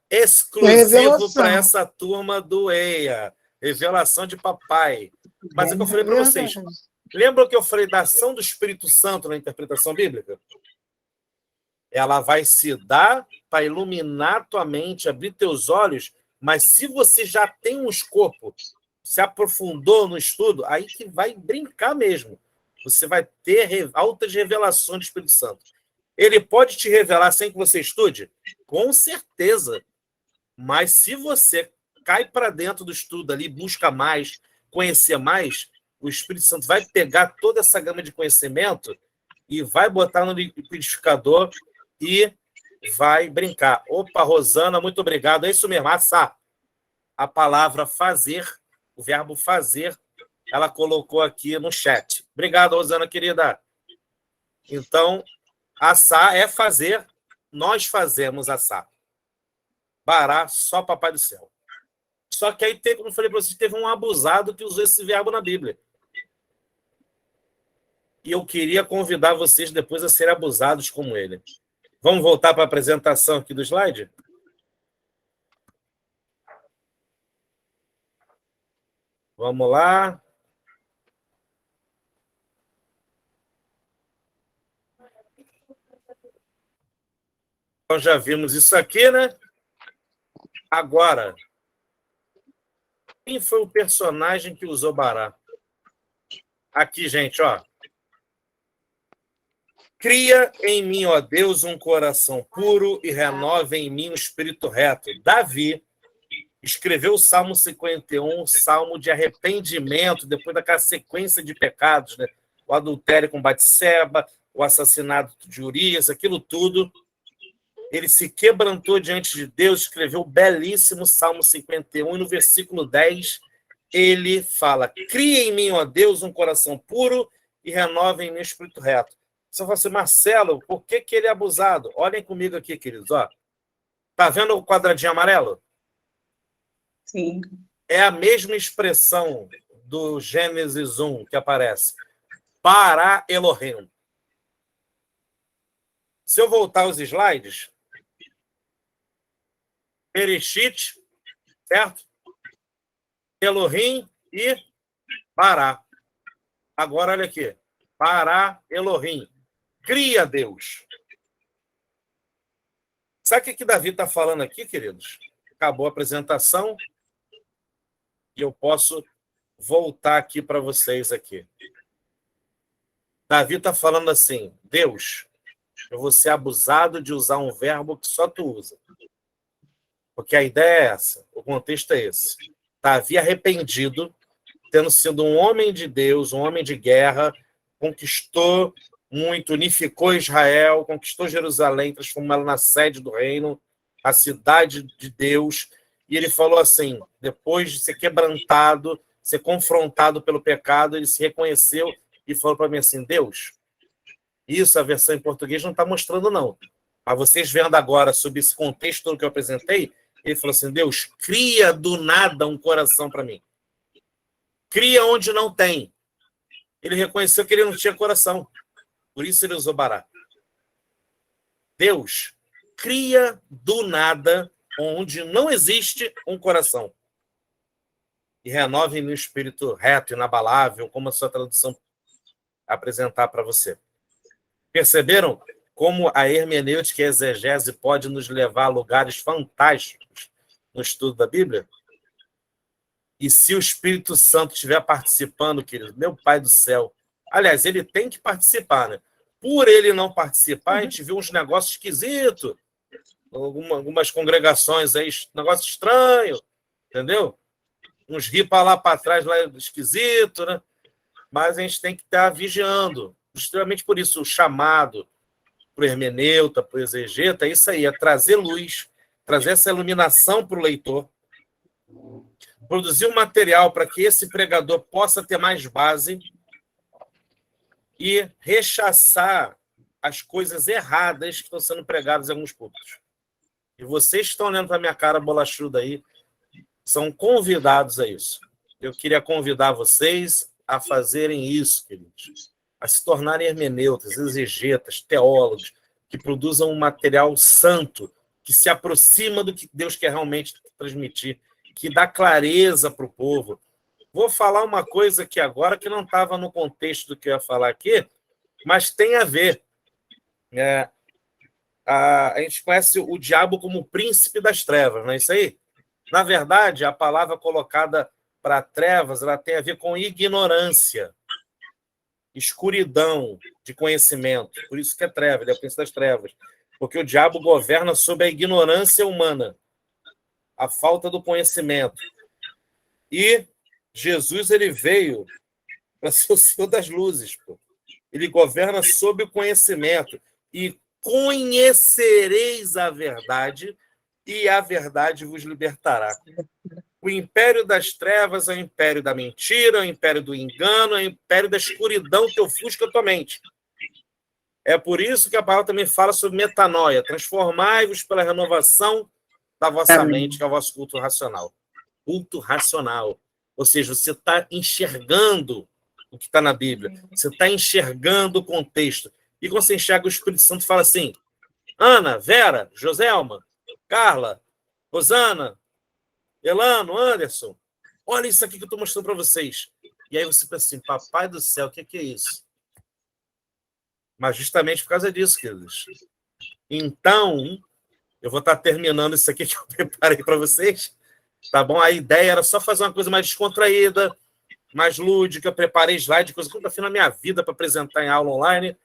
exclusivo para essa turma do EIA. Revelação de papai. Mas é o que eu falei para vocês. Lembra que eu falei da ação do Espírito Santo na interpretação bíblica? Ela vai se dar para iluminar tua mente, abrir teus olhos, mas se você já tem um escopo, se aprofundou no estudo, aí que vai brincar mesmo. Você vai ter altas revelações do Espírito Santo. Ele pode te revelar sem que você estude? Com certeza. Mas se você cai para dentro do estudo ali, busca mais, conhecer mais, o Espírito Santo vai pegar toda essa gama de conhecimento e vai botar no liquidificador e vai brincar. Opa, Rosana, muito obrigado. É isso mesmo, assar. A palavra fazer, o verbo fazer, ela colocou aqui no chat. Obrigado, Rosana, querida. Então, assar é fazer, nós fazemos assar. Bará, só papai do céu. Só que aí, como eu falei para vocês, teve um abusado que usou esse verbo na Bíblia. E eu queria convidar vocês depois a serem abusados como ele. Vamos voltar para a apresentação aqui do slide? Vamos lá. Então, já vimos isso aqui, né? Agora, quem foi o personagem que usou Bará? Aqui, gente, ó. Cria em mim, ó Deus, um coração puro e renova em mim um espírito reto. Davi escreveu o Salmo 51, salmo de arrependimento, depois daquela sequência de pecados, né? O adultério com Batseba, o assassinato de Urias, aquilo tudo. Ele se quebrantou diante de Deus, escreveu o belíssimo Salmo 51, e no versículo 10, ele fala, cria em mim, ó Deus, um coração puro e renova em mim um espírito reto. Você fala assim, Marcelo, por que ele é abusado? Olhem comigo aqui, queridos. Ó. Tá vendo o quadradinho amarelo? Sim. É a mesma expressão do Gênesis 1 que aparece. Bará Elohim. Se eu voltar aos slides, Bereshit, certo? Elohim e Bará. Agora, olha aqui. Bará Elohim. Cria Deus. Sabe o que Davi está falando aqui, queridos? Acabou a apresentação e eu posso voltar aqui para vocês aqui. Davi está falando assim, Deus, eu vou ser abusado de usar um verbo que só tu usa. Porque a ideia é essa, o contexto é esse. Davi arrependido, tendo sido um homem de Deus, um homem de guerra, conquistou muito, unificou Israel, conquistou Jerusalém, transformou ela na sede do reino, a cidade de Deus. E ele falou assim, depois de ser quebrantado, ser confrontado pelo pecado, ele se reconheceu e falou para mim assim, Deus, isso a versão em português não está mostrando, não. Mas vocês vendo agora sobre esse contexto que eu apresentei, ele falou assim, Deus, cria do nada um coração para mim. Cria onde não tem. Ele reconheceu que ele não tinha coração. Por isso ele usou Bará. Deus cria do nada onde não existe um coração. E renove no espírito reto, inabalável, como a sua tradução apresentar para você. Perceberam como a hermenêutica e a exegese pode nos levar a lugares fantásticos no estudo da Bíblia? E se o Espírito Santo estiver participando, querido, meu Pai do céu, aliás, ele tem que participar, né? Por ele não participar, a gente viu uns negócios esquisitos, algumas congregações aí, negócio estranho, entendeu? Uns ripa lá para trás, lá esquisito, né? Mas a gente tem que estar vigiando. Justamente por isso, o chamado para o hermeneuta, para o exegeta, é isso aí, é trazer luz, trazer essa iluminação para o leitor, produzir um material para que esse pregador possa ter mais base e rechaçar as coisas erradas que estão sendo pregadas em alguns púlpitos. E vocês estão olhando para a minha cara bolachuda aí, são convidados a isso. Eu queria convidar vocês a fazerem isso, queridos, a se tornarem hermeneutas, exegetas, teólogos, que produzam um material santo, que se aproxima do que Deus quer realmente transmitir, que dá clareza para o povo. Vou falar uma coisa aqui agora que não estava no contexto do que eu ia falar aqui, mas tem a ver. A gente conhece o diabo como o príncipe das trevas, não é isso aí? Na verdade, a palavra colocada para trevas, ela tem a ver com ignorância, escuridão de conhecimento. Por isso que é treva, ele é o príncipe das trevas. Porque o diabo governa sobre a ignorância humana, a falta do conhecimento. E Jesus, ele veio para ser o Senhor das luzes. Pô. Ele governa sobre o conhecimento. E conhecereis a verdade, e a verdade vos libertará. O império das trevas é o império da mentira, é o império do engano, é o império da escuridão que ofusca a tua mente. É por isso que a palavra também fala sobre metanoia. Transformai-vos pela renovação da vossa mente, que é o vosso culto racional. Culto racional. Ou seja, você está enxergando o que está na Bíblia. Você está enxergando o contexto. E quando você enxerga, o Espírito Santo fala assim: Ana, Vera, Joselma, Carla, Rosana, Elano, Anderson, olha isso aqui que eu estou mostrando para vocês. E aí você pensa assim: papai do céu, o que é isso? Mas justamente por causa disso, queridos. Então, eu vou estar terminando isso aqui que eu preparei para vocês. Tá bom? A ideia era só fazer uma coisa mais descontraída, mais lúdica. Eu preparei slide, coisa que eu nunca fiz na minha vida para apresentar em aula online.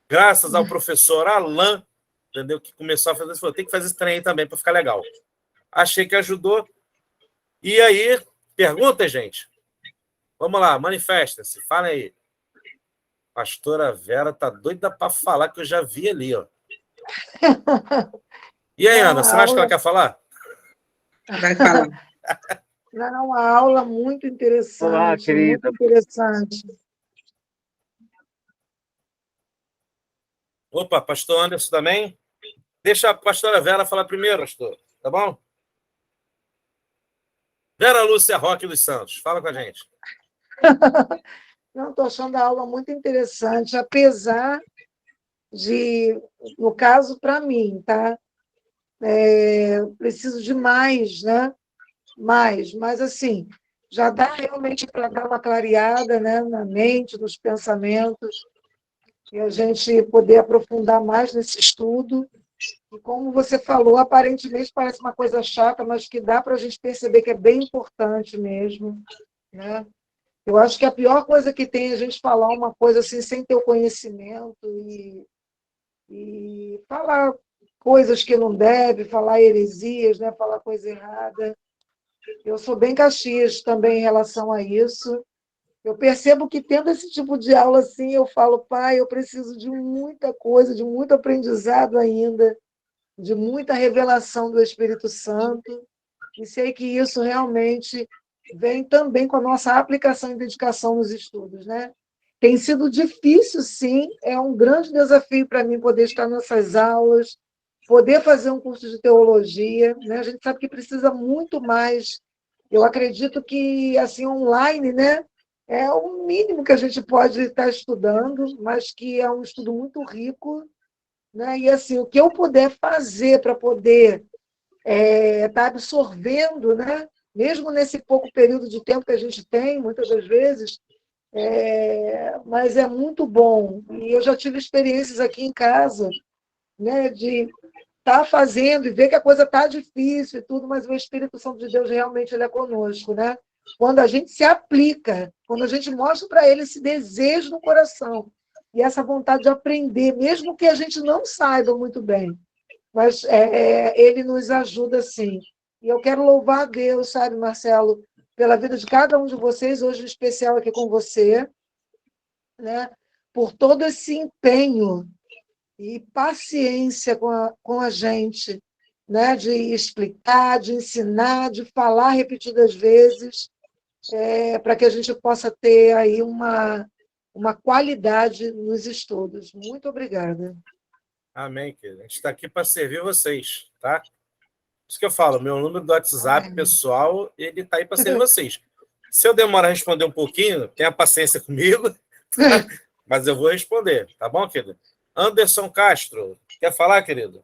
Graças ao professor Alain, entendeu? Que começou a fazer isso. Falou: tem que fazer esse trem aí também para ficar legal. Achei que ajudou. E aí, pergunta, gente? Vamos lá, manifestem-se. Fala aí. Pastora Vera tá doida para falar, que eu já vi ali, ó. E aí, Ana, você não acha que ela quer falar? Vai falar. Não, uma aula muito interessante. Olá, querida. Muito interessante. Opa, pastor Anderson também? Deixa a pastora Vera falar primeiro, pastor. Tá bom? Vera Lúcia Roque dos Santos, fala com a gente. Não, estou achando a aula muito interessante, apesar de, no caso, para mim, tá? Preciso de mais, né? Mas assim, já dá realmente para dar uma clareada, né, na mente, nos pensamentos, e a gente poder aprofundar mais nesse estudo. E como você falou, aparentemente parece uma coisa chata, mas que dá para a gente perceber que é bem importante mesmo, né? Eu acho que a pior coisa que tem é a gente falar uma coisa assim sem ter o conhecimento e falar coisas que não deve, falar heresias, né? Falar coisa errada. Eu sou bem Caxias também em relação a isso. Eu percebo que tendo esse tipo de aula assim, eu falo: pai, eu preciso de muita coisa, de muito aprendizado ainda, de muita revelação do Espírito Santo, e sei que isso realmente vem também com a nossa aplicação e dedicação nos estudos, né? Tem sido difícil, sim, é um grande desafio para mim poder estar nessas aulas, poder fazer um curso de teologia, né? A gente sabe que precisa muito mais. Eu acredito que, assim, online, né? É o mínimo que a gente pode estar estudando, mas que é um estudo muito rico, né? E assim, o que eu puder fazer para poder estar absorvendo, né? Mesmo nesse pouco período de tempo que a gente tem, muitas das vezes, mas é muito bom. E eu já tive experiências aqui em casa, né? De estar fazendo e ver que a coisa está difícil e tudo, mas o Espírito Santo de Deus realmente ele é conosco, né? Quando a gente se aplica, quando a gente mostra para ele esse desejo no coração e essa vontade de aprender, mesmo que a gente não saiba muito bem, mas ele nos ajuda sim. E eu quero louvar a Deus, sabe, Marcelo, pela vida de cada um de vocês, hoje em especial aqui com você, né? Por todo esse empenho e paciência com a gente, né? De explicar, de ensinar, de falar repetidas vezes, para que a gente possa ter aí uma qualidade nos estudos. Muito obrigada. Amém, querido. A gente está aqui para servir vocês, tá? Isso que eu falo, meu número do WhatsApp pessoal, ele está aí para servir vocês. Se eu demorar a responder um pouquinho, tenha paciência comigo, tá? Mas eu vou responder, tá bom, querido? Anderson Castro, quer falar, querido?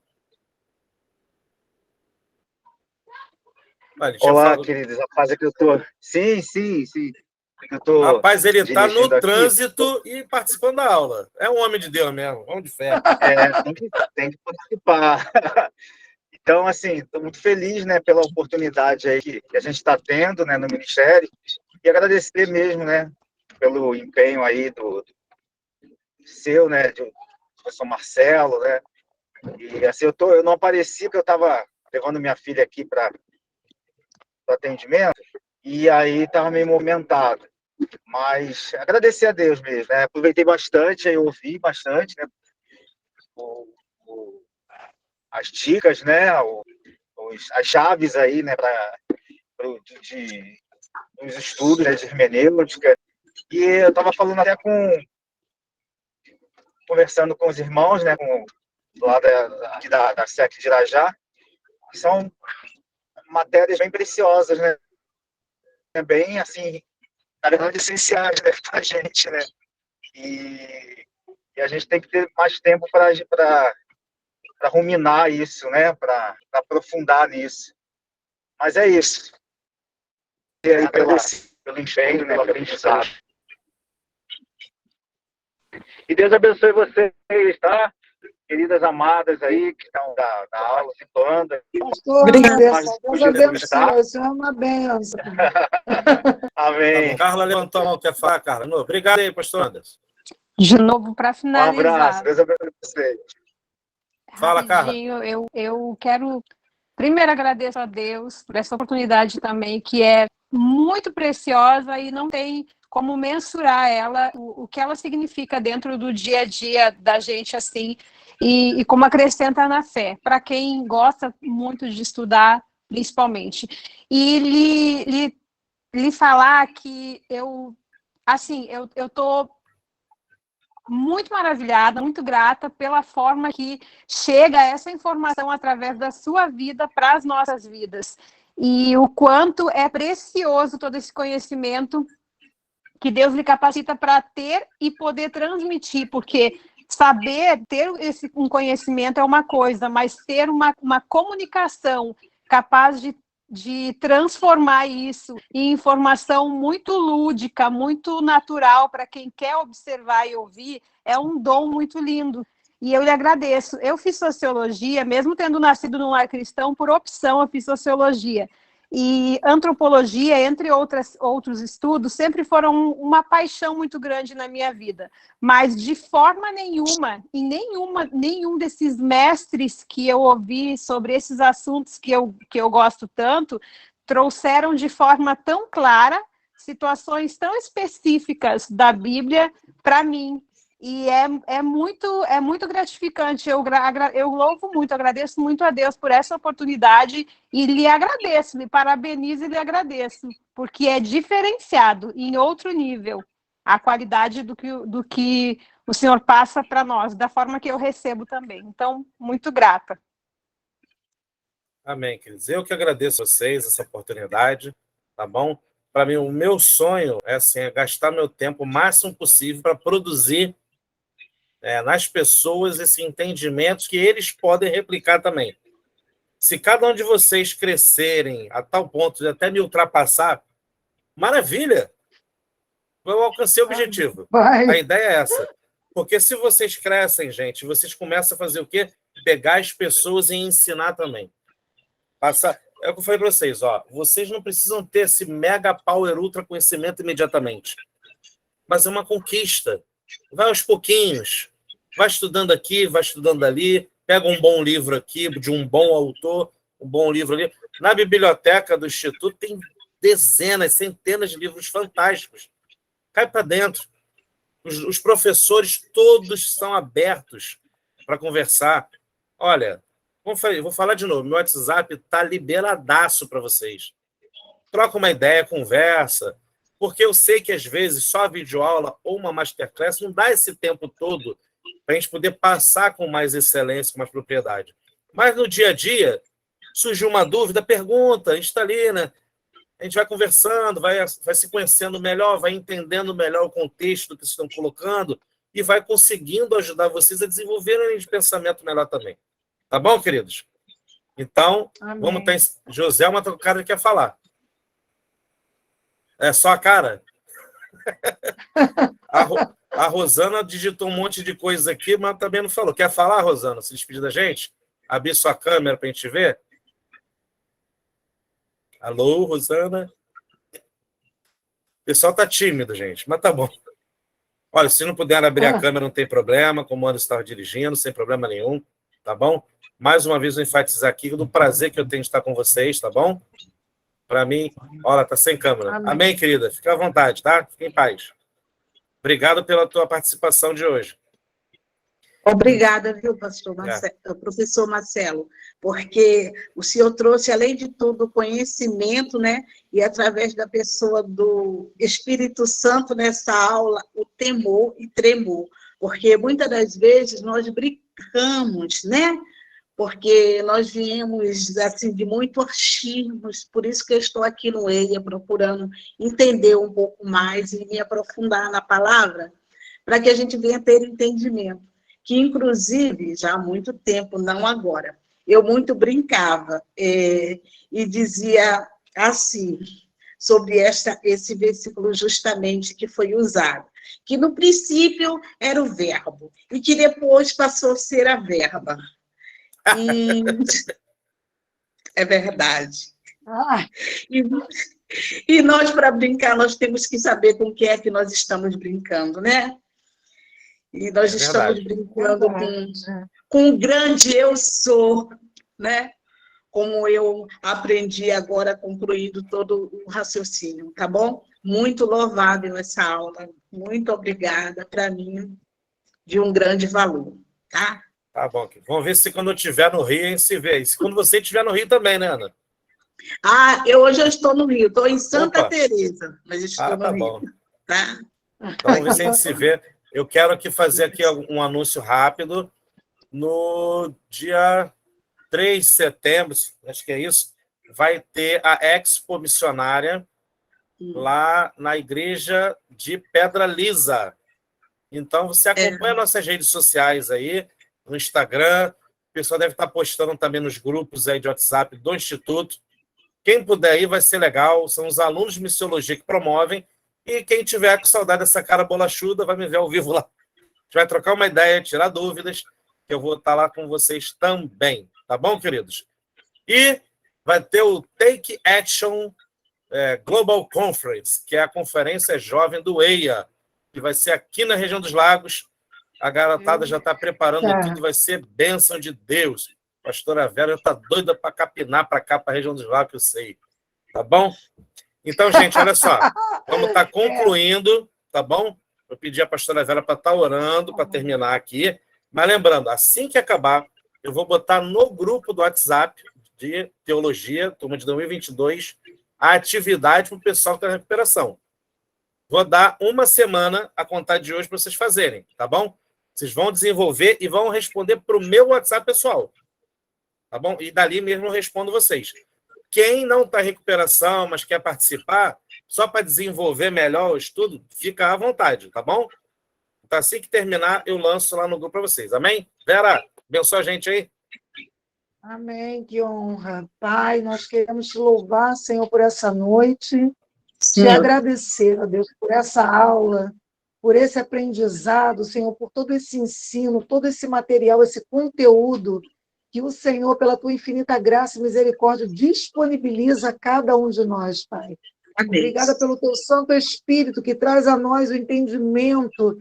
Olá, queridos. Rapaz, é que eu tô. Sim. É que eu tô Rapaz, ele está no dirigindo aqui. trânsito e participando da aula. É um homem de Deus mesmo, vamos de fé. Tem que participar. Então, assim, estou muito feliz, né, pela oportunidade aí que a gente está tendo, né, no Ministério, e agradecer mesmo, né, pelo empenho aí do seu, né, do professor Marcelo, né, e assim, eu não apareci porque eu estava levando minha filha aqui para atendimento, e aí estava meio movimentado, mas agradecer a Deus mesmo, né, aproveitei bastante, aí ouvi bastante, né, as dicas, né, as chaves aí, né, os estudos, né, de hermenêutica. E eu estava falando até conversando com os irmãos, né, lá aqui da SEC de Irajá, que são matérias bem preciosas, né, bem, assim, na verdade, essenciais, né, para a gente, né, e a gente tem que ter mais tempo para ruminar isso, né, para aprofundar nisso. Mas é isso. E aí, pelo empenho, né, pelo aprendizado. E Deus abençoe vocês, tá? Queridas amadas aí, que estão da aula, se banda. Pastor Anderson, Deus abençoe, o senhor é uma benção. Amém. Tá, Carla levantou a mão, quer falar, Carla? Obrigado aí, pastor Anderson. De novo, para finalizar. Um abraço, Deus abençoe vocês. Fala, Carla. Eu quero primeiro agradeço a Deus por essa oportunidade também, que é muito preciosa e não tem como mensurar ela, o que ela significa dentro do dia a dia da gente, assim, e como acrescenta na fé, para quem gosta muito de estudar, principalmente. E lhe falar que eu estou muito maravilhada, muito grata pela forma que chega essa informação através da sua vida para as nossas vidas. E o quanto é precioso todo esse conhecimento que Deus lhe capacita para ter e poder transmitir, porque ter um conhecimento é uma coisa, mas ter uma comunicação capaz de transformar isso em informação muito lúdica, muito natural para quem quer observar e ouvir, é um dom muito lindo. E eu lhe agradeço. Eu fiz sociologia, mesmo tendo nascido num lar cristão, por opção eu fiz sociologia. E antropologia, entre outros estudos, sempre foram uma paixão muito grande na minha vida. Mas, de forma nenhuma, em nenhum desses mestres que eu ouvi sobre esses assuntos que eu gosto tanto, trouxeram de forma tão clara situações tão específicas da Bíblia para mim. E é muito gratificante. Eu louvo muito, agradeço muito a Deus por essa oportunidade e lhe agradeço, me parabenizo e lhe agradeço, porque é diferenciado em outro nível a qualidade do que o Senhor passa para nós, da forma que eu recebo também. Então, muito grata. Amém, queridos. Eu que agradeço a vocês essa oportunidade, tá bom? para mim, o meu sonho é, assim, é gastar meu tempo o máximo possível para produzir nas pessoas esse entendimento que eles podem replicar também. Se cada um de vocês crescerem a tal ponto de até me ultrapassar, maravilha! Eu alcancei o objetivo. Vai. A ideia é essa. Porque se vocês crescem, gente, vocês começam a fazer o quê? Pegar as pessoas e ensinar também. É o que eu falei para vocês, ó. Vocês não precisam ter esse mega power ultra conhecimento imediatamente. Mas é uma conquista. Vai aos pouquinhos. Vai estudando aqui, vai estudando ali. Pega um bom livro aqui, de um bom autor, um bom livro ali. Na biblioteca do Instituto tem dezenas, centenas de livros fantásticos. Cai para dentro. Os professores todos são abertos para conversar. Olha, vou falar de novo. Meu WhatsApp está liberadaço para vocês. Troca uma ideia, conversa. Porque eu sei que, às vezes, só a videoaula ou uma masterclass não dá esse tempo todo para a gente poder passar com mais excelência, com mais propriedade. Mas no dia a dia, surgiu uma dúvida, pergunta, a gente está ali, né? A gente vai conversando, vai se conhecendo melhor, vai entendendo melhor o contexto que vocês estão colocando e vai conseguindo ajudar vocês a desenvolverem de pensamento melhor também. Tá bom, queridos? Então, Amém. vamos ter... Joselma tá com cara que quer falar. É só a cara? A Rosana digitou um monte de coisa aqui, mas também não falou. Quer falar, Rosana? Se despedir da gente? Abrir sua câmera para a gente ver? Alô, Rosana? O pessoal está tímido, gente, mas tá bom. Olha, se não puder abrir a câmera, não tem problema, como o Anderson estava dirigindo, sem problema nenhum, tá bom? Mais uma vez, vou enfatizar aqui do prazer que eu tenho de estar com vocês, tá bom? Para mim, olha, tá sem câmera. Amém, querida? Fica à vontade, tá? Fique em paz. Obrigado pela tua participação de hoje. Obrigada, viu, professor Marcelo, porque o senhor trouxe, além de tudo, conhecimento, né? E através da pessoa do Espírito Santo nessa aula, o temor e tremor, porque muitas das vezes nós brincamos, né? Porque nós viemos, assim, de muito achismos, por isso que eu estou aqui no EIA, procurando entender um pouco mais e me aprofundar na palavra, para que a gente venha ter entendimento. Que, inclusive, já há muito tempo, não agora, eu muito brincava e dizia assim, sobre esse versículo justamente que foi usado, que no princípio era o verbo, e que depois passou a ser a verba. E é verdade. E nós, para brincar, nós temos que saber com o que é que nós estamos brincando, né? E nós estamos brincando com o grande eu sou, né? Como eu aprendi agora, concluindo todo o raciocínio, tá bom? Muito louvável essa aula, muito obrigada, para mim, de um grande valor, tá? Tá bom. Vamos ver se quando eu estiver no Rio a gente se vê. E se quando você estiver no Rio também, né, Ana? Hoje eu estou no Rio, estou em Santa Teresa, mas estou no Rio. Bom. Tá? Então, vamos ver se a gente se vê. Eu quero fazer aqui um anúncio rápido. No dia 3 de setembro, acho que é isso, vai ter a Expo Missionária lá na igreja de Pedra Lisa. Então, você acompanha nossas redes sociais aí, no Instagram. O pessoal deve estar postando também nos grupos aí de WhatsApp do Instituto. Quem puder ir vai ser legal. São os alunos de missiologia que promovem. E quem tiver com saudade dessa cara bolachuda, vai me ver ao vivo lá. A gente vai trocar uma ideia, tirar dúvidas, que eu vou estar lá com vocês também. Tá bom, queridos? E vai ter o Take Action Global Conference, que é a conferência jovem do EIA, que vai ser aqui na região dos Lagos. A garotada já está preparando tudo, vai ser bênção de Deus. A pastora Vera já está doida para capinar para cá, para a região dos Lagos, que eu sei. Tá bom? Então, gente, olha só. Vamos estar concluindo, tá bom? Vou pedir à pastora Vera para estar orando, para terminar aqui. Mas lembrando, assim que acabar, eu vou botar no grupo do WhatsApp de Teologia, turma de 2022, a atividade para o pessoal que está na recuperação. Vou dar uma semana a contar de hoje para vocês fazerem, tá bom? Vocês vão desenvolver e vão responder para o meu WhatsApp pessoal. Tá bom? E dali mesmo eu respondo vocês. Quem não está em recuperação, mas quer participar, só para desenvolver melhor o estudo, fica à vontade, tá bom? Então, assim que terminar, eu lanço lá no grupo para vocês. Amém? Vera, abençoa a gente aí. Amém, que honra. Pai, nós queremos te louvar, Senhor, por essa noite, te agradecer, ó Deus, por essa aula, por esse aprendizado, Senhor, por todo esse ensino, todo esse material, esse conteúdo que o Senhor, pela tua infinita graça e misericórdia, disponibiliza a cada um de nós, Pai. Amém. Obrigada pelo teu Santo Espírito, que traz a nós o entendimento,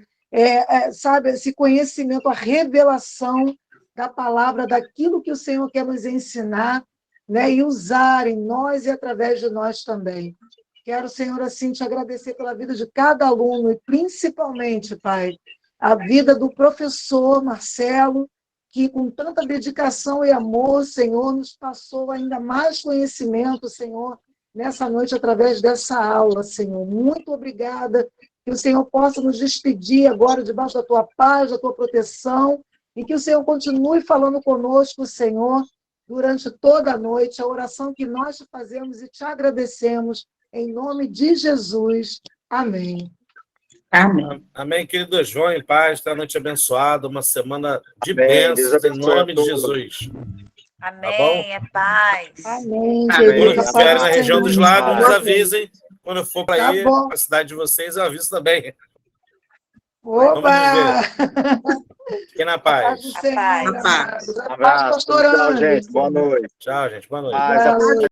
sabe, esse conhecimento, a revelação da palavra, daquilo que o Senhor quer nos ensinar, né, e usar em nós e através de nós também. Quero, Senhor, assim, te agradecer pela vida de cada aluno e principalmente, Pai, a vida do professor Marcelo, que com tanta dedicação e amor, Senhor, nos passou ainda mais conhecimento, Senhor, nessa noite através dessa aula, Senhor. Muito obrigada. Que o Senhor possa nos despedir agora debaixo da tua paz, da tua proteção, e que o Senhor continue falando conosco, Senhor, durante toda a noite, a oração que nós te fazemos e te agradecemos, em nome de Jesus. Amém. Amém. Amém, querido João, em paz, tá noite abençoada, uma semana de Amém. bênçãos, em Deus nome de abençoe a Jesus. Amém, Tá bom? é paz. Amém, Amém. querido. Quando estiverem na região dos lagos, nos Amém. avisem. Quando eu for para Tá ir bom. para a cidade de vocês, eu aviso também. Opa! Fiquem na A paz paz. do A Senhor, paz. amados. A paz, Abraço. pastor Tchau, Anderson. gente. Boa noite. Tchau, gente. Boa noite. Paz, Boa noite.